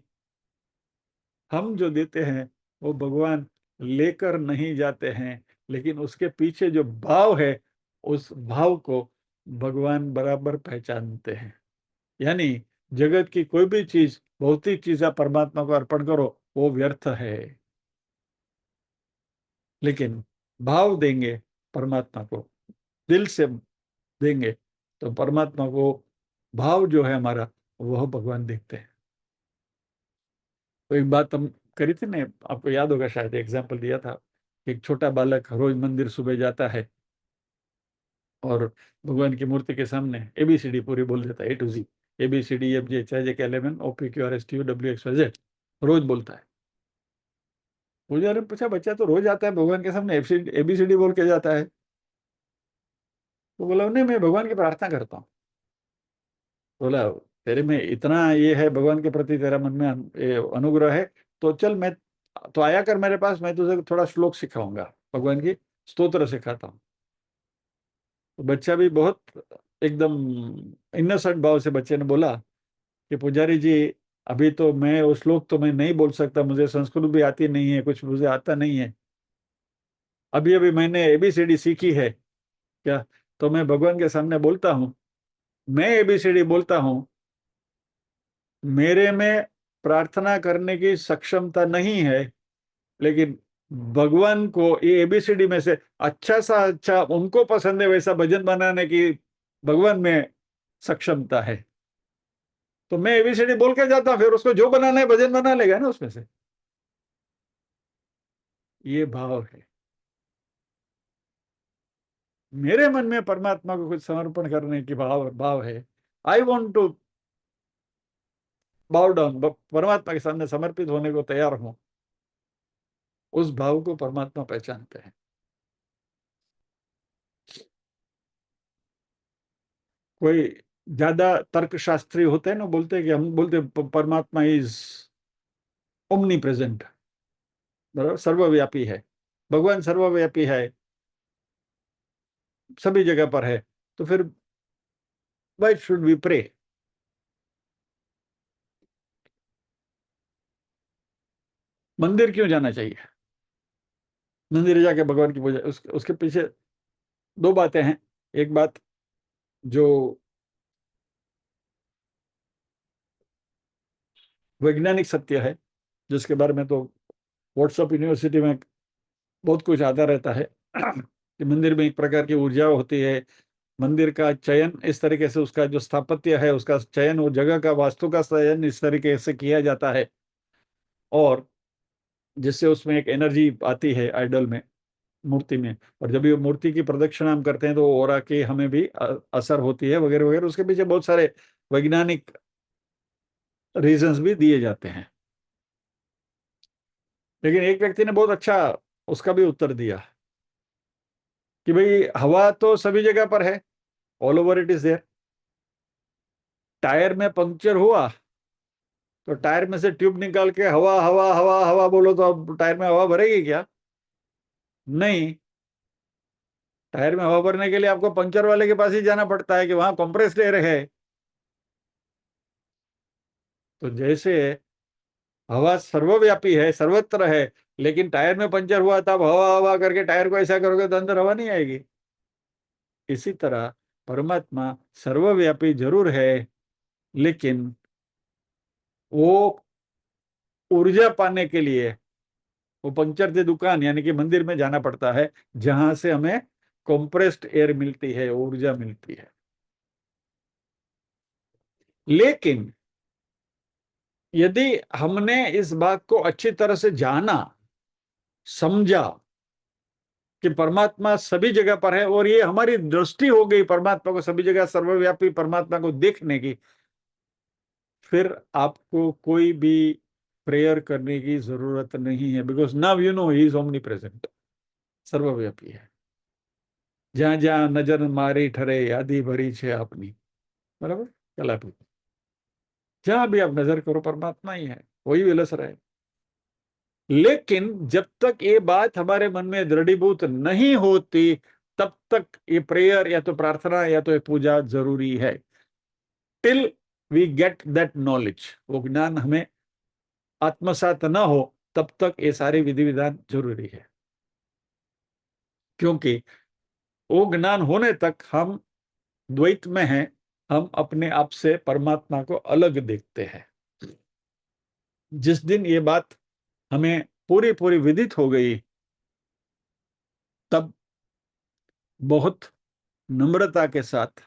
हम जो देते हैं वो भगवान लेकर नहीं जाते हैं, लेकिन उसके पीछे जो भाव है उस भाव को भगवान बराबर पहचानते हैं। यानी जगत की कोई भी चीज, भौतिक चीज आप परमात्मा को अर्पण करो वो व्यर्थ है, लेकिन भाव देंगे परमात्मा को, दिल से देंगे, तो परमात्मा को भाव जो है हमारा वह भगवान देखते हैं। तो एक बात हम करी थी ना, आपको याद होगा शायद, एग्जाम्पल दिया था कि एक छोटा बालक रोज मंदिर सुबह जाता है और भगवान की मूर्ति के सामने एबीसीडी पूरी बोल देता है, A to Z, ABCDEFGHIJK L M N O P Q R S T U W X Y Z, रोज बोलता है। पुजारी ने पूछा बच्चा तो रोज आता है भगवान के सामने एबीसीडी बोल के जाता है? तो बोला नहीं, मैं भगवान की प्रार्थना करता हूँ। बोला तेरे में इतना ये है भगवान के प्रति, तेरा मन में ये अनुग्रह है, तो चल मैं, तो आया कर मेरे पास, मैं तुझे थोड़ा श्लोक सिखाऊंगा, भगवान की स्तोत्र सिखाता हूँ। तो बच्चा भी बहुत एकदम इनोसेंट भाव से बच्चे ने बोला कि पुजारी जी अभी तो मैं वो श्लोक तो मैं नहीं बोल सकता, मुझे संस्कृत भी आती नहीं है, कुछ मुझे आता नहीं है, अभी अभी मैंने एबीसीडी सीखी है क्या, तो मैं भगवान के सामने बोलता हूँ, मैं एबीसीडी बोलता हूँ, मेरे में प्रार्थना करने की सक्षमता नहीं है, लेकिन भगवान को ये एबीसीडी में से अच्छा सा अच्छा उनको पसंद है वैसा भजन बनाने की भगवान में सक्षमता है, तो मैं एबीसीडी बोल के जाता हूँ, फिर उसको जो बनाना है भजन बना लेगा ना उसमें से। ये भाव है मेरे मन में, परमात्मा को कुछ समर्पण करने की भाव भाव है। I want to bow down, परमात्मा के सामने समर्पित होने को तैयार हूं, उस भाव को परमात्मा पहचानते हैं। कोई ज्यादा तर्कशास्त्री होते हैं ना, बोलते हैं कि हम बोलते परमात्मा इज ओमनी प्रेजेंट, बराबर, सर्वव्यापी है, भगवान सर्वव्यापी है, सभी जगह पर है, तो फिर व्हाई शुड वी प्रे? मंदिर क्यों जाना चाहिए? मंदिर जाके भगवान की पूजा, उसके पीछे दो बातें हैं। एक बात जो वैज्ञानिक सत्य है, जिसके बारे में तो व्हाट्सएप यूनिवर्सिटी में बहुत कुछ आता रहता है कि मंदिर में एक प्रकार की ऊर्जा होती है, मंदिर का चयन इस तरीके से, उसका जो स्थापत्य है उसका चयन, वो जगह का वास्तु का चयन इस तरीके से किया जाता है, और जिससे उसमें एक एनर्जी आती है आइडल में, मूर्ति में, और जब ये मूर्ति की प्रदक्षिणा हम करते हैं तो ओरा की हमें भी असर होती है वगैरह वगैरह, उसके पीछे बहुत सारे वैज्ञानिक रीजंस भी दिए जाते हैं। लेकिन एक व्यक्ति ने बहुत अच्छा उसका भी उत्तर दिया कि भाई हवा तो सभी जगह पर है, all over it is there. Tyre में पंक्चर हुआ तो टायर में से ट्यूब निकाल के हवा हवा हवा हवा बोलो तो अब टायर में हवा भरेगी क्या? नहीं। टायर में हवा भरने के लिए आपको पंक्चर वाले के पास ही जाना पड़ता है कि वहां कंप्रेस्ड एयर है। तो जैसे हवा सर्वव्यापी है, सर्वत्र है, लेकिन टायर में पंचर हुआ था, अब हवा हवा करके टायर को ऐसा करोगे तो अंदर हवा नहीं आएगी। इसी तरह परमात्मा सर्वव्यापी जरूर है, लेकिन वो ऊर्जा पाने के लिए वो पंक्चर की दुकान यानी कि मंदिर में जाना पड़ता है, जहां से हमें कंप्रेस्ड एयर मिलती है, ऊर्जा मिलती है। लेकिन यदि हमने इस बात को अच्छी तरह से जाना, समझा कि परमात्मा सभी जगह पर है, और ये हमारी दृष्टि हो गई परमात्मा को सभी जगह सर्वव्यापी परमात्मा को देखने की, फिर आपको कोई भी प्रेयर करने की जरूरत नहीं है, because now you know he is omni present, सर्वव्यापी है। જ્યાં જ્યાં નજર મારી ઠરે યાદી ભરી છે આપની, બરાબર, કલાપી, जहां भी आप नजर करो परमात्मा ही है, वही विलस रहे। लेकिन जब तक ये बात हमारे मन में दृढ़ीभूत नहीं होती, तब तक ये प्रेयर या तो प्रार्थना या तो ये पूजा जरूरी है, till we get that knowledge. वो ज्ञान हमें आत्मसात न हो तब तक ये सारे विधि विधान जरूरी है, क्योंकि वो ज्ञान होने तक हम द्वैत में हैं, हम अपने आप से परमात्मा को अलग देखते हैं। जिस दिन ये बात हमें पूरी पूरी विदित हो गई, तब बहुत नम्रता के साथ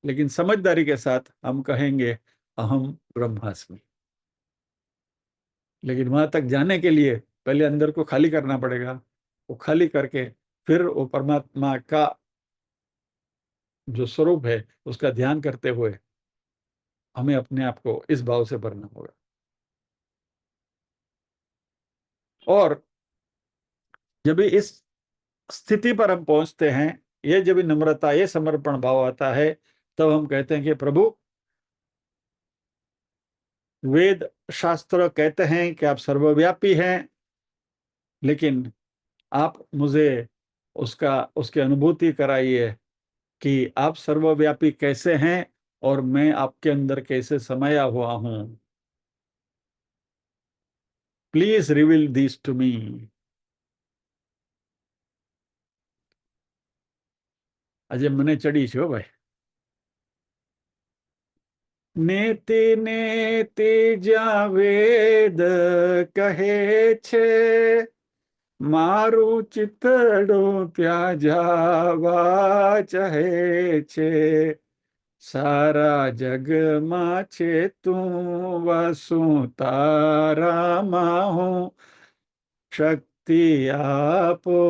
लेकिन समझदारी के साथ हम कहेंगे अहम ब्रह्मास्मि। लेकिन वहां तक जाने के लिए पहले अंदर को खाली करना पड़ेगा। वो खाली करके फिर वो परमात्मा का जो स्वरूप है उसका ध्यान करते हुए हमें अपने आप को इस भाव से भरना होगा। और जब इस स्थिति पर हम पहुंचते हैं, ये जब नम्रता, ये समर्पण भाव आता है, तब हम कहते हैं कि प्रभु, वेद शास्त्र कहते हैं कि आप सर्वव्यापी हैं, लेकिन आप मुझे उसकी अनुभूति कराइए कि आप सर्वव्यापी कैसे हैं और मैं आपके अंदर कैसे समाया हुआ हूं। Please reveal this to me. આજે મને ચડી છે હો ભાઈ। નેતિ નેતિ જ્યાં વેદ કહે છે, મારું ચિતડું ત્યાં જાવા ચાહે છે। सारा जग माचे तू वसु तारा माहूं, शक्ति आपो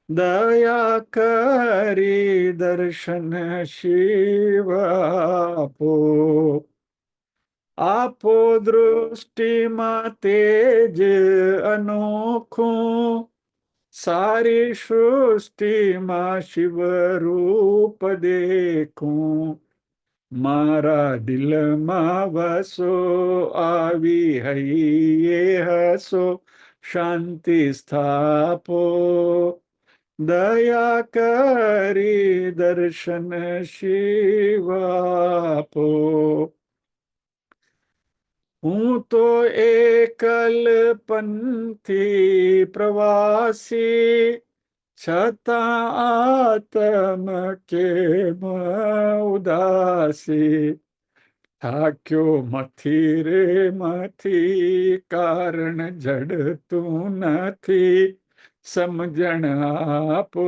दया करी दर्शन शिव आपो। आपो दृष्टि में तेज अनोखूं, सारी सृष्टि में शिव रूप देखूं। मारा दिल में वसो आवी है ये हसो, शांति स्थापो दया करी दर्शन शिव आपो। हूँ तो एकल पंथी प्रवासी, छता आत्म के उदासी। थाक्यो मथी रे मथी, कारण जड़ तू नथी, समझण आपो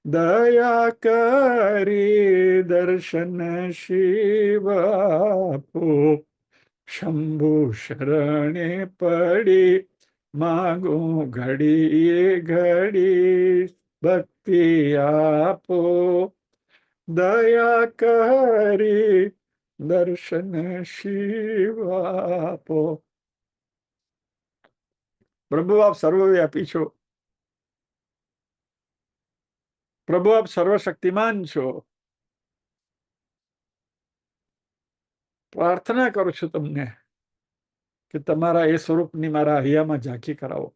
दया करी दर्शन शिव आपो। शंभु शरणे पड़ी मांगू घड़ी ये घड़ी, भक्ति आपो दया करी दर्शन शिव आपो। प्रभु आप सर्वव्यापी छो, प्रभु आप सर्वशक्तिमान छो, प्रार्थना करू છું તમને कि તમારા એ સ્વરૂપની મારા હૈયામાં ઝાંખી કરાવો।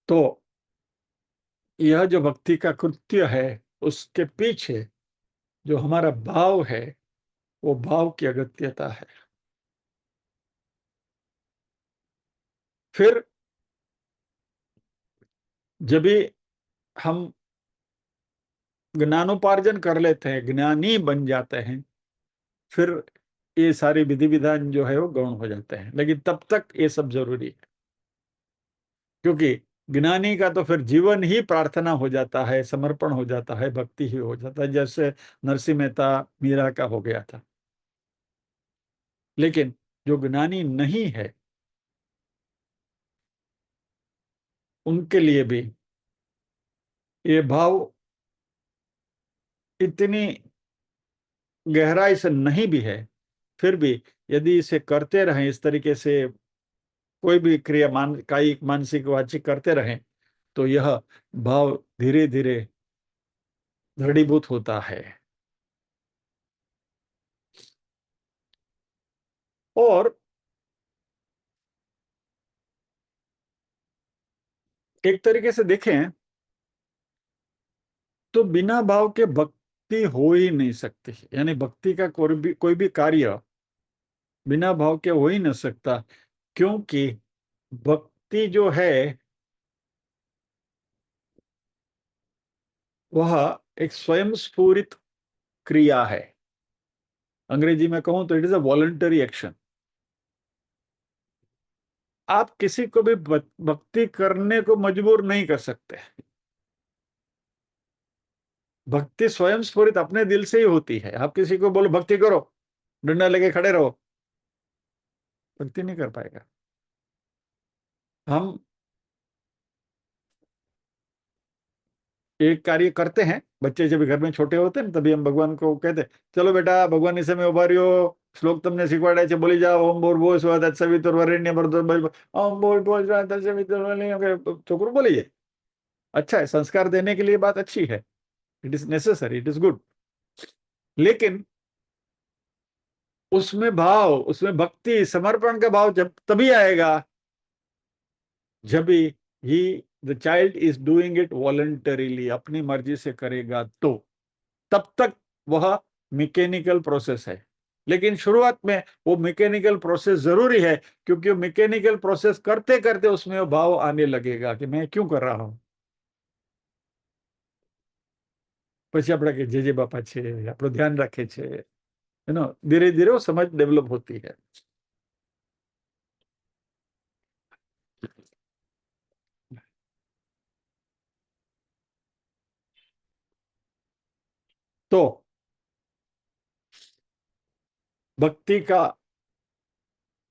तो यह जो भक्ति का कृत्य है, उसके पीछे जो हमारा भाव है, वो भाव की अगत्यता है। फिर जब भी हम ज्ञानोपार्जन कर लेते हैं, ज्ञानी बन जाते हैं, फिर ये सारी विधि विधान जो है वो गौण हो जाते हैं। लेकिन तब तक ये सब जरूरी है, क्योंकि ज्ञानी का तो फिर जीवन ही प्रार्थना हो जाता है, समर्पण हो जाता है, भक्ति ही हो जाता है, जैसे नरसिंह मेहता मीरा का हो गया था। लेकिन जो ज्ञानी नहीं है, उनके लिए भी ये भाव इतनी गहराई से नहीं भी है। फिर भी यदि इसे करते रहें, इस तरीके से कोई भी क्रिया कायिक मानसिक वाचिक करते रहें, तो यह भाव धीरे धीरे दृढ़ीभूत होता है। और एक तरीके से देखें तो बिना भाव के भक्ति हो ही नहीं सकती। यानी भक्ति का कोई भी कार्य बिना भाव के हो ही नहीं सकता, क्योंकि भक्ति जो है वह एक स्वयं स्फूरित क्रिया है। अंग्रेजी में कहूं तो it is a voluntary action. आप किसी को भी भक्ति करने को मजबूर नहीं कर सकते। भक्ति स्वयं स्फूरित अपने दिल से ही होती है। आप किसी को बोलो भक्ति करो, डंडा लेके खड़े रहो, भक्ति नहीं कर पाएगा। हम एक कार्य करते हैं, बच्चे जब घर में छोटे होते हैं तभी हम भगवान को कहते हैं, चलो बेटा भगवान से मैं उभारियो, श्लोक तुमने सिखवाड़ा है, बोली जाओ ओम भूर्भुवः स्वः तत्सवितुर्वरेण्यं भर्गो ओम भूर्भुवः स्वः तत्सवितुर्वरेण्यं, छोकरू बोलिए। अच्छा है, संस्कार देने के लिए बात अच्छी है, it is necessary, it is good. लेकिन उसमें भाव, उसमें भक्ति समर्पण का भाव जब तभी आएगा जब ही the child is doing it voluntarily, अपनी मर्जी से करेगा तो। तब तक वह मैकेनिकल प्रोसेस है। लेकिन शुरुआत में वो मैकेनिकल प्रोसेस जरूरी है, क्योंकि वो मैकेनिकल प्रोसेस करते करते उसमें वो भाव आने लगेगा कि मैं क्यों कर रहा हूं। પછી આપણે કે જે બાપા છે આપણું ધ્યાન રાખે છે, ધીરે ધીરે वो समझ डेवलप होती है। तो भक्ति का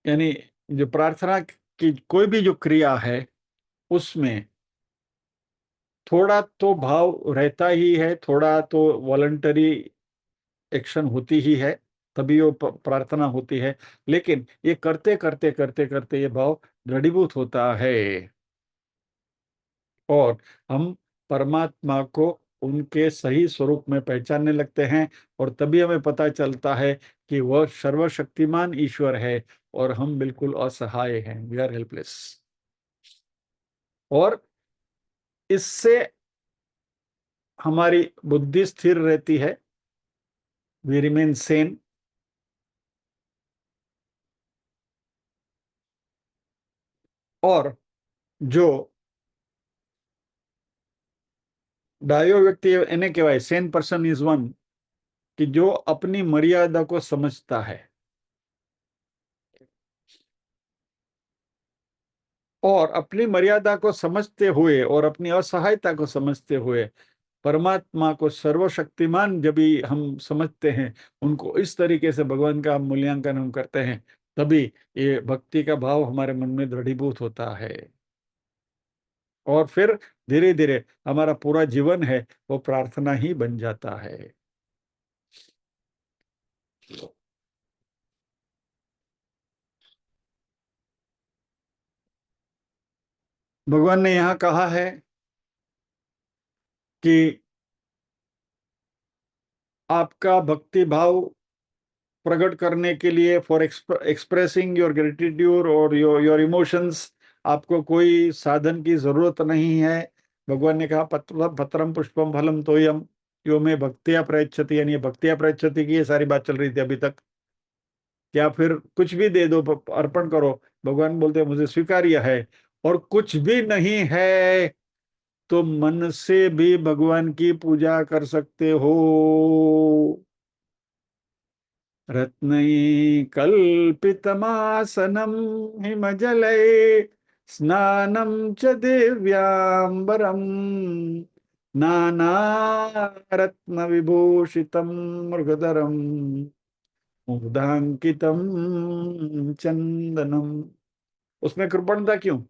यानी जो प्रार्थना की कोई भी जो क्रिया है, उसमें थोड़ा तो भाव रहता ही है, थोड़ा तो वॉलंटरी एक्शन होती ही है, तभी वो प्रार्थना होती है। लेकिन ये करते करते करते करते ये भाव दृढ़ीभूत होता है और हम परमात्मा को उनके सही स्वरूप में पहचानने लगते हैं। और तभी हमें पता चलता है कि वह सर्वशक्तिमान ईश्वर है और हम बिल्कुल असहाय हैं, वी आर हेल्पलेस। और इससे हमारी बुद्धि स्थिर रहती है, वी रिमेन सेन। और जो ડાયો વ્યક્તિ એને કહેવાય, સેન पर्सन इज वन, कि जो अपनी मर्यादा को समझता है और अपनी मर्यादा को समझते हुए और अपनी असहायता को समझते हुए परमात्मा को सर्वशक्तिमान जब भी हम समझते हैं, उनको इस तरीके से भगवान का मूल्यांकन हम करते हैं, तभी ये भक्ति का भाव हमारे मन में दृढ़ीभूत होता है। और फिर धीरे धीरे हमारा पूरा जीवन है वो प्रार्थना ही बन जाता है। भगवान ने यहाँ कहा है कि आपका भक्ति भाव प्रकट करने के लिए, फॉर एक्सप्रेसिंग योर ग्रेटिट्यूड और योर इमोशंस, आपको कोई साधन की जरूरत नहीं है। भगवान ने कहा पत्रम पुष्पम फलम तोयम यो में भक्तिया प्रयच्छति, यानी भक्तिया प्रयच्छति की ये सारी बात चल रही थी अभी तक। या फिर कुछ भी दे दो, अर्पण करो। भगवान बोलते हैं मुझे स्वीकार्य है। और कुछ भी नहीं है तो मन से भी भगवान की पूजा कर सकते हो। रत्नैकल्पितमासनं हिमजलैः स्नानं च दिव्याम्बरम् नानारत्नविभूषितं मृगधरम् मुग्धांकितं चंदनम। उसमें कृपणता क्यों?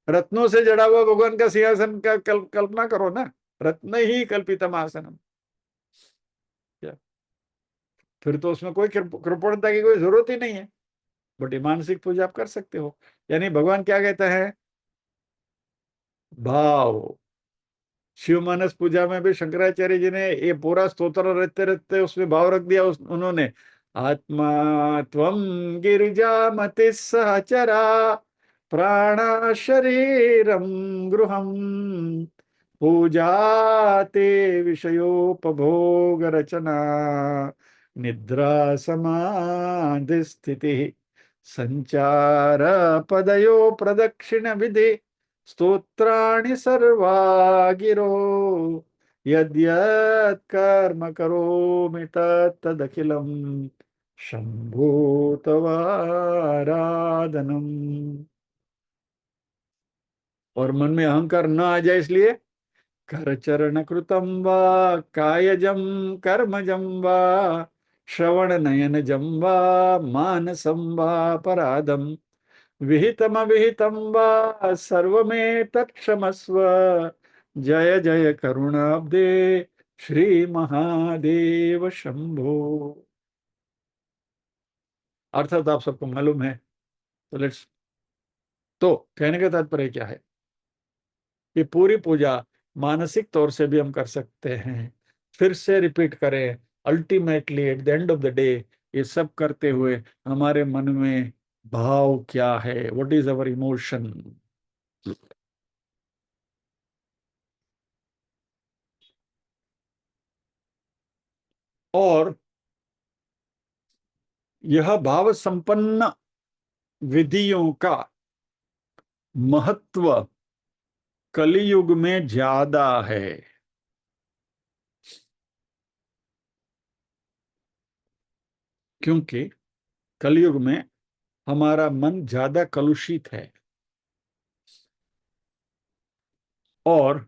रत्नों से जड़ा हुआ भगवान का सिंहासन का कल्पना करो ना। रत्न ही कल्पितम आसनम। फिर तो उसमें कोई कृपणता की कोई जरूरत ही नहीं है। बट ये मानसिक पूजा आप कर सकते हो। यानी भगवान क्या कहता है? भाव। शिव मानस पूजा में भी शंकराचार्य जी ने ये पूरा स्तोत्र रटते रटते उसमें भाव रख दिया। उन्होंने आत्मा त्वं गिरिजा मति सहचरा प्राण शरीरम गृहम पूजा ते विषयोपभोग रचना निद्रा समाधि स्थिति संचार पदयो प्रदक्षिण विधि स्तोत्राणि सर्वा गिरो यद्यत् कर्म करोमि तदखिलम शंभो तवाराधनम। और मन में अहंकार न आ जाए इसलिए करचरण कृतम वा कायजम कर्मजम वा श्रवण नयनजम वा मानसम वा पराधम विहितम विहितम वा सर्वमेतत्क्षमस्व जय जय करुणाब्दे श्री महादेव शंभो। अर्थात आप सबको मालूम है। तो लेट्स, तो कहने का तात्पर्य क्या है? ये पूरी पूजा मानसिक तौर से भी हम कर सकते हैं। फिर से रिपीट करें, ultimately at the end of the day ये सब करते हुए हमारे मन में भाव क्या है, व्हाट इज अवर इमोशन। और यह भाव संपन्न विधियों का महत्व कलियुग में ज्यादा है। क्योंकि कलयुग में हमारा मन ज्यादा कलुषित है और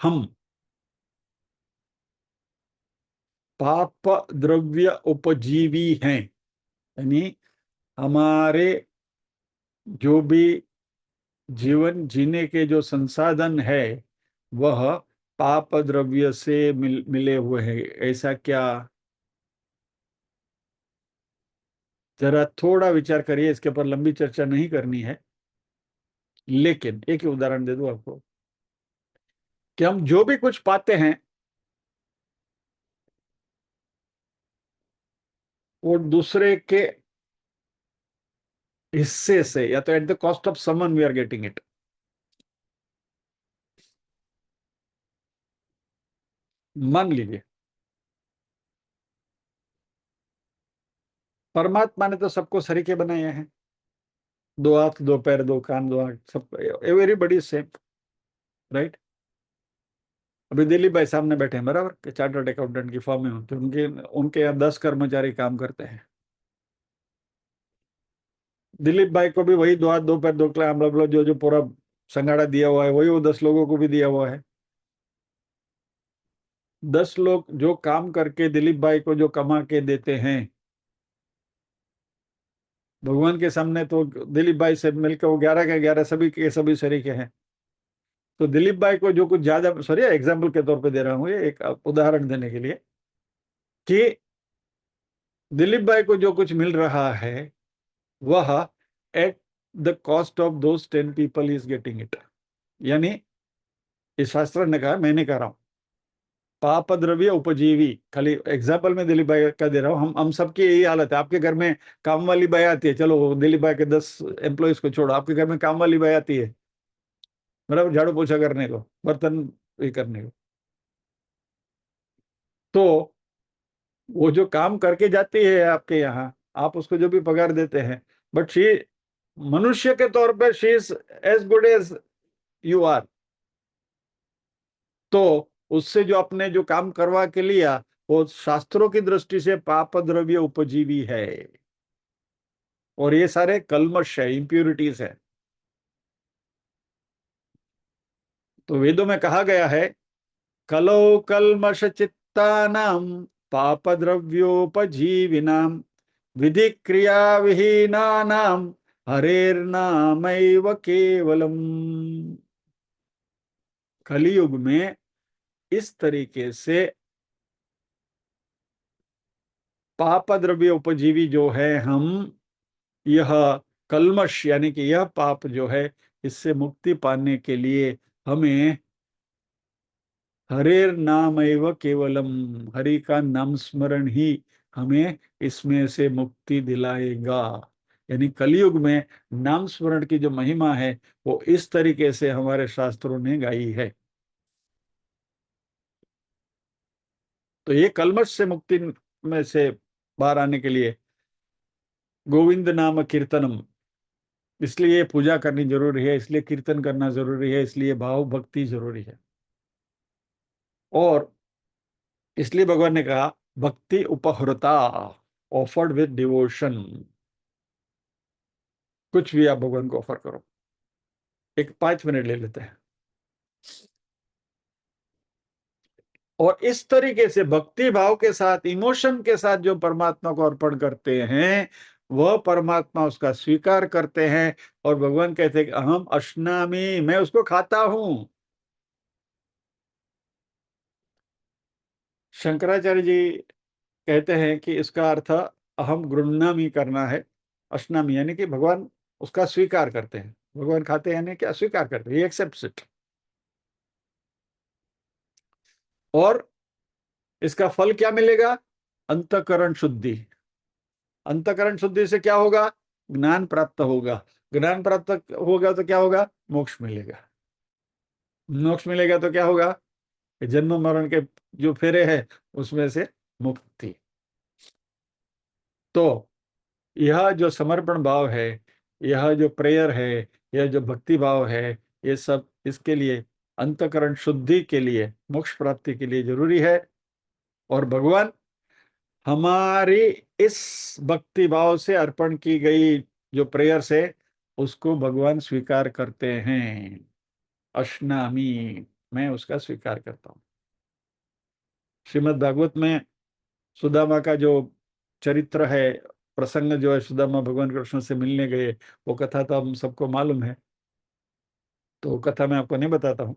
हम पाप द्रव्य उपजीवी हैं। यानी हमारे जो भी जीवन जीने के जो संसाधन है वह पाप द्रव्य से मिले हुए हैं। ऐसा क्या? जरा थोड़ा विचार करिए, इसके ऊपर लंबी चर्चा नहीं करनी है, लेकिन एक ही उदाहरण दे दूं आपको कि हम जो भी कुछ पाते हैं वो दूसरे के हिस्से से, या तो at the cost of someone we are getting it. मान लीजिए परमात्मा ने तो सबको सरीके बनाए हैं, दो हाथ दो पैर दो कान दो आंख, सब एवरीबॉडी सेम, राइट? अभी दिलीप भाई सामने बैठे हैं बराबर, के चार्टर्ड अकाउंटेंट की फर्म में होते हैं, उनके उनके यहाँ 10 कर्मचारी काम करते हैं। दिलीप भाई को भी वही दो हाथ दो पैर दो कान, मतलब जो जो पूरा संगाड़ा दिया हुआ है वही वो 10 लोगों को भी दिया हुआ है। 10 लोग जो काम करके दिलीप भाई को जो कमा के देते हैं, भगवान के सामने तो दिलीप भाई से मिलकर वो 11 के 11 सभी के सभी शरीके हैं। तो दिलीप भाई को जो कुछ ज्यादा, सॉरी एग्जाम्पल के तौर पे दे रहा हूँ, ये एक उदाहरण देने के लिए कि दिलीप भाई को जो कुछ मिल रहा है वह eight the cost of those 10 people is getting it. यानी इस शास्त्र ने कहा, मैंने कह रहा हूं, पाप द्रव्य उपजीवी, खाली एग्जाम्पल में दिलीप भाई का दे रहा हूँ, हम सबकी यही हालत है। आपके घर में काम वाली बाई आती है, चलो दिलीप भाई के 10 एम्प्लॉयज को छोड़ो, आपके घर में काम वाली बाई आती है, मतलब झाड़ू पोछा करने को, बर्तन ये करने को, तो वो जो काम करके जाती है आपके यहाँ, आप उसको जो भी पगार देते हैं, बट शी, मनुष्य के तौर पर she is as good as you are. तो उससे जो आपने जो काम करवा के लिया, वो शास्त्रों की दृष्टि से पाप द्रव्य उपजीवी है, और ये सारे कल्मश है, इंप्यूरिटीज है। तो वेदों में कहा गया है, कलौ कल्मष चित्तानाम पाप द्रव्योपजीविनाम विधि क्रिया विहीनानाम हरेर्नामैव केवलम। कलयुग में इस तरीके से पाप द्रव्य उपजीवी जो है हम, यह कल्मश यानी कि यह पाप जो है, इससे मुक्ति पाने के लिए हमें हरेर नाम एव केवलम, हरि का नाम स्मरण ही हमें इसमें से मुक्ति दिलाएगा। यानी कलयुग में नाम स्मरण की जो महिमा है, वो इस तरीके से हमारे शास्त्रों ने गाई है। तो ये कल्मश से मुक्ति में से बाहर आने के लिए गोविंद नाम कीर्तनम, इसलिए पूजा करनी जरूरी है, इसलिए कीर्तन करना जरूरी है, इसलिए भाव भक्ति जरूरी है। और इसलिए भगवान ने कहा, भक्ति उपहृता, ऑफर्ड विद डिवोशन। कुछ भी आप भगवान को ऑफर करो। एक 5 मिनट ले लेते हैं, और इस तरीके से भक्ति भाव के साथ, इमोशन के साथ जो परमात्मा को अर्पण करते हैं, वह परमात्मा उसका स्वीकार करते हैं। और भगवान कहते हैं कि अहम अश्नामी, मैं उसको खाता हूं। शंकराचार्य जी कहते हैं कि इसका अर्थ अहम गृह्णामि करना है। अश्नामि यानी कि भगवान उसका स्वीकार करते हैं। भगवान खाते हैं यानी क्या, स्वीकार करते हैं, एक्सेप्ट इट। और इसका फल क्या मिलेगा? अंतःकरण शुद्धि। अंतःकरण शुद्धि से क्या होगा? ज्ञान प्राप्त होगा। ज्ञान प्राप्त होगा तो क्या होगा? मोक्ष मिलेगा। मोक्ष मिलेगा तो क्या होगा? जन्म मरण के जो फेरे हैं उसमें से मुक्ति। तो यह जो समर्पण भाव है, यह जो प्रेयर है, यह जो भक्ति भाव है, ये सब इसके लिए, अंतःकरण शुद्धि के लिए, मोक्ष प्राप्ति के लिए जरूरी है। और भगवान हमारी इस भक्ति भाव से अर्पण की गई जो प्रेयर से, उसको भगवान स्वीकार करते हैं। अश्नामी, मैं उसका स्वीकार करता हूँ। श्रीमद् भागवत में सुदामा का जो चरित्र है, प्रसंग जो है, सुदामा भगवान कृष्ण से मिलने गए, वो कथा तो हम सबको मालूम है, तो वो कथा मैं आपको नहीं बताता हूँ।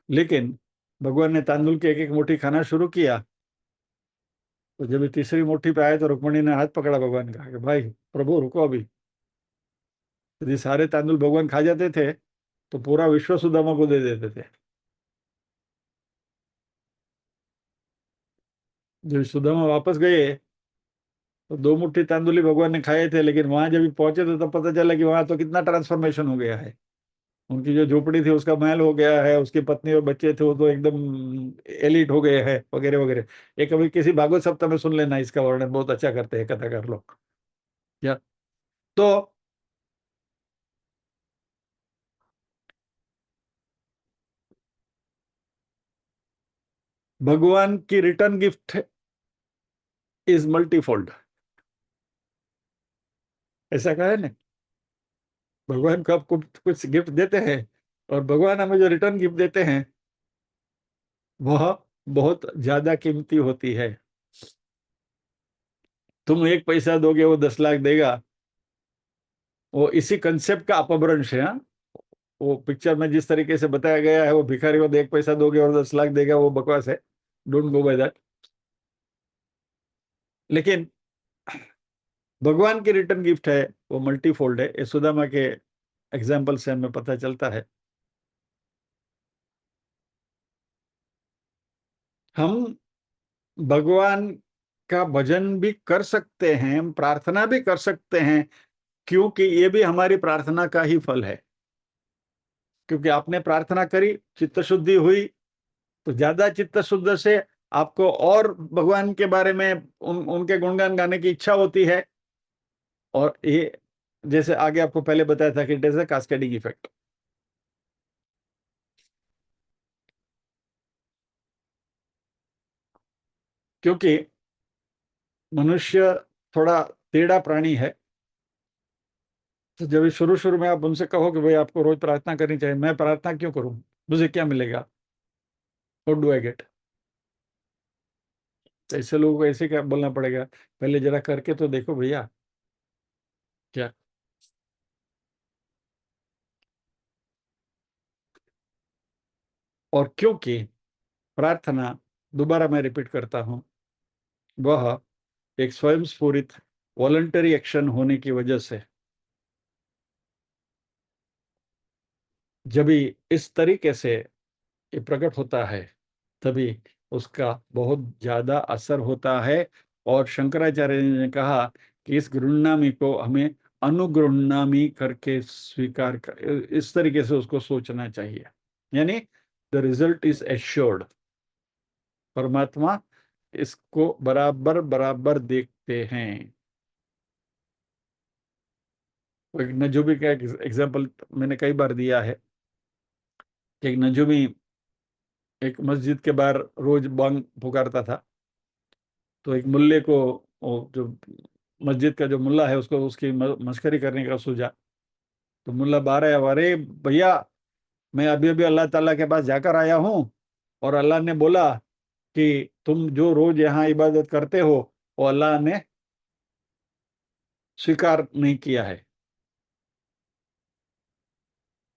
लेकिन भगवान ने तांदुल की एक एक मुट्ठी खाना शुरू किया, तो जब ये तीसरी मुट्ठी पे आए तो रुक्मणी ने हाथ पकड़ा भगवान का कि भाई प्रभु रुको अभी। यदि सारे तांदुल भगवान खा जाते थे तो पूरा विश्व सुदामा को दे देते थे। जब सुदामा वापस गए तो 2 मुट्ठी तांदुल ही भगवान ने खाए थे, लेकिन वहां जब पहुंचे तो तब पता चला कि वहां तो कितना ट्रांसफॉर्मेशन हो गया है। उनकी जो झोपड़ी थी उसका महल हो गया है, उसकी पत्नी और बच्चे थे वो तो एकदम एलिट हो गए हैं, वगैरह वगैरह। ये कभी किसी भागवत सप्ताह में सुन लेना, इसका वर्णन बहुत अच्छा करते हैं कथाकार लोग। या तो भगवान की रिटर्न गिफ्ट इज मल्टीफोल्ड, ऐसा कहा है ना। भगवान को आप कुछ कुछ गिफ्ट देते हैं, और भगवान हमें जो रिटर्न गिफ्ट देते हैं वह बहुत ज्यादा कीमती होती है। तुम 1 पैसा दोगे, वो 10 लाख देगा। वो इसी कंसेप्ट का अपभ्रंश है, हाँ? वो पिक्चर में जिस तरीके से बताया गया है, वो भिखारी को 1 पैसा दोगे और 10 लाख देगा, वो बकवास है। Don't go by that. लेकिन भगवान की रिटर्न गिफ्ट है वो मल्टीफोल्ड है। ये सुदामा के एग्जाम्पल से हमें पता चलता है। हम भगवान का भजन भी कर सकते हैं, हम प्रार्थना भी कर सकते हैं, क्योंकि ये भी हमारी प्रार्थना का ही फल है। क्योंकि आपने प्रार्थना करी, चित्त शुद्धि हुई, तो ज्यादा चित्त शुद्ध से आपको और भगवान के बारे में उनके गुणगान गाने की इच्छा होती है। और ये जैसे आगे आपको पहले बताया था कि it is a cascading effect. क्योंकि मनुष्य थोड़ा टेढ़ा प्राणी है। तो जब शुरू शुरू में आप उनसे कहो कि भाई आपको रोज प्रार्थना करनी चाहिए, मैं प्रार्थना क्यों करूं, मुझे क्या मिलेगा, व्हाट डू आई गेट, तो ऐसे लोगों को ऐसे क्या बोलना पड़ेगा, पहले जरा करके तो देखो भैया क्या। और क्योंकि प्रार्थना, दोबारा मैं रिपीट करता हूं, वह एक स्वयं स्फूरित वॉलंटरी एक्शन होने की वजह से, जब भी इस तरीके से ये प्रकट होता है, तभी उसका बहुत ज्यादा असर होता है। और शंकराचार्य ने कहा कि इस गृहणामी को हमें अनुगृहणामी करके स्वीकार कर, इस तरीके से उसको सोचना चाहिए। यानी द रिजल्ट इज एश्योर्ड। परमात्मा इसको बराबर बराबर देखते हैं। एक नजूबी का एग्जाम्पल मैंने कई बार दिया है कि एक नजूबी एक मस्जिद के बाहर रोज बांग पुकारता था। तो एक मुल्ले को, वो जो मस्जिद का जो मुल्ला है, उसको उसकी मस्करी करने का सूझा। तो मुल्ला बाहर आया, अरे भैया, मैं अभी अभी अल्लाह ताला के पास जाकर आया हूँ, और अल्लाह ने बोला कि तुम जो रोज यहाँ इबादत करते हो वो अल्लाह ने स्वीकार नहीं किया है।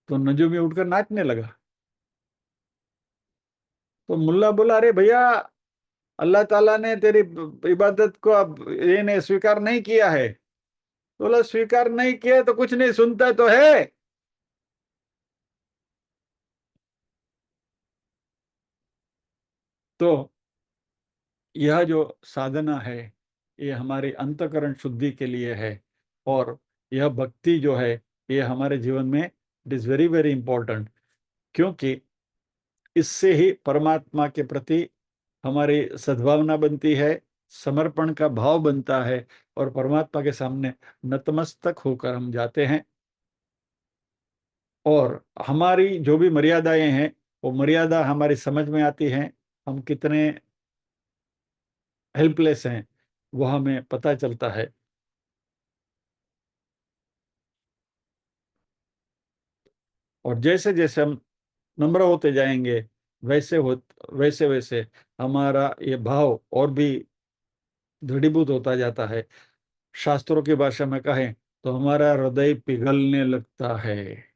तो नजूमी उठकर नाचने लगा। तो मुल्ला बोला, अरे भैया, अल्लाह ताला ने तेरी इबादत को अब ये ने स्वीकार नहीं किया है। तो बोला, स्वीकार नहीं किया तो कुछ नहीं, सुनता तो है। तो यह जो साधना है, ये हमारी अंतकरण शुद्धि के लिए है। और यह भक्ति जो है, ये हमारे जीवन में it is very very important. क्योंकि इससे ही परमात्मा के प्रति हमारी सद्भावना बनती है, समर्पण का भाव बनता है, और परमात्मा के सामने नतमस्तक होकर हम जाते हैं। और हमारी जो भी मर्यादाएं हैं, वो मर्यादा हमारी समझ में आती हैं। हम कितने हेल्पलेस हैं वो हमें पता चलता है। और जैसे जैसे हम नम्र होते जाएंगे, वैसे हो वैसे वैसे हमारा ये भाव और भी दृढ़ीभूत होता जाता है। शास्त्रों की भाषा में कहें तो हमारा हृदय पिघलने लगता है।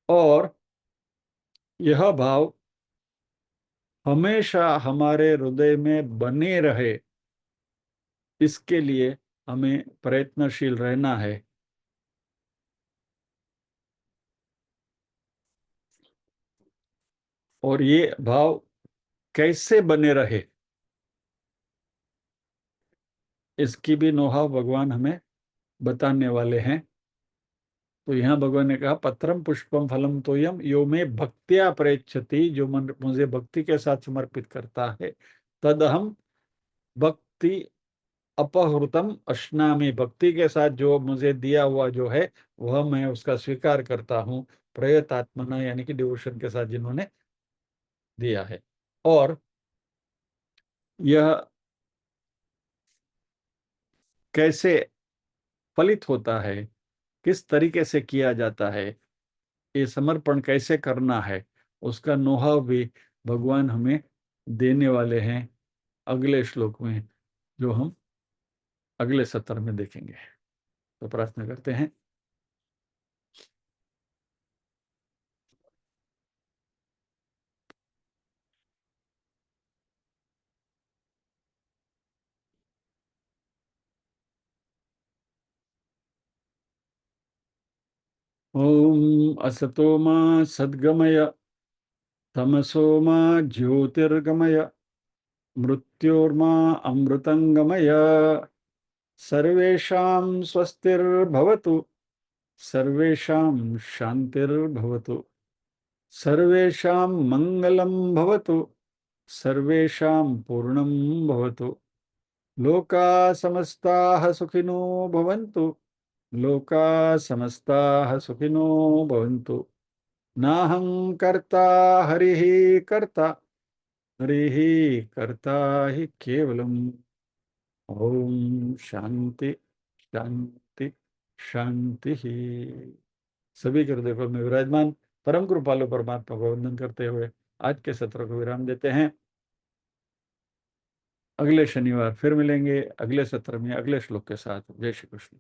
और यह भाव हमेशा हमारे हृदय में बने रहे, इसके लिए हमें प्रयत्नशील रहना है। और ये भाव कैसे बने रहे, इसकी भी नोहाव भगवान हमें बताने वाले हैं। तो यहाँ भगवान ने कहा, पत्रम पुष्पम फलम तोयम यो में भक्त्या प्रयच्छति, जो मन मुझे भक्ति के साथ समर्पित करता है, तद हम भक्ति अपहृतम अश्नामि, भक्ति के साथ जो मुझे दिया हुआ जो है, वह मैं उसका स्वीकार करता हूँ। प्रयतात्मना, यानी कि डिवोशन के साथ जिन्होंने दिया है। और यह कैसे फलित होता है, किस तरीके से किया जाता है, ये समर्पण कैसे करना है, उसका नोहाव भी भगवान हमें देने वाले हैं अगले श्लोक में, जो हम अगले सत्र में देखेंगे। तो प्रार्थना करते हैं। ओम असतो मा सद्गमय, तमसो मा ज्योतिर्गमय, मृत्योर्मा अमृतंगमय। सर्वेषां स्वस्तिर्भवतु, सर्वेषां शान्तिर्भवतु, सर्वेषां मङ्गलं भवतु, सर्वेषां पूर्णं भवतु। लोकाः समस्ताः सुखिनो भवन्तु, लोकाः समस्ताः सुखिनो भवन्तु। नाहं कर्ता हरिः कर्ता, हरिः कर्ता हि केवलम्। ओम शांति शांति शांति ही। सभी के हृदय में विराजमान परम कृपालु परमात्मा को वंदन करते हुए आज के सत्र को विराम देते हैं। अगले शनिवार फिर मिलेंगे अगले सत्र में अगले श्लोक के साथ। जय श्री कृष्ण।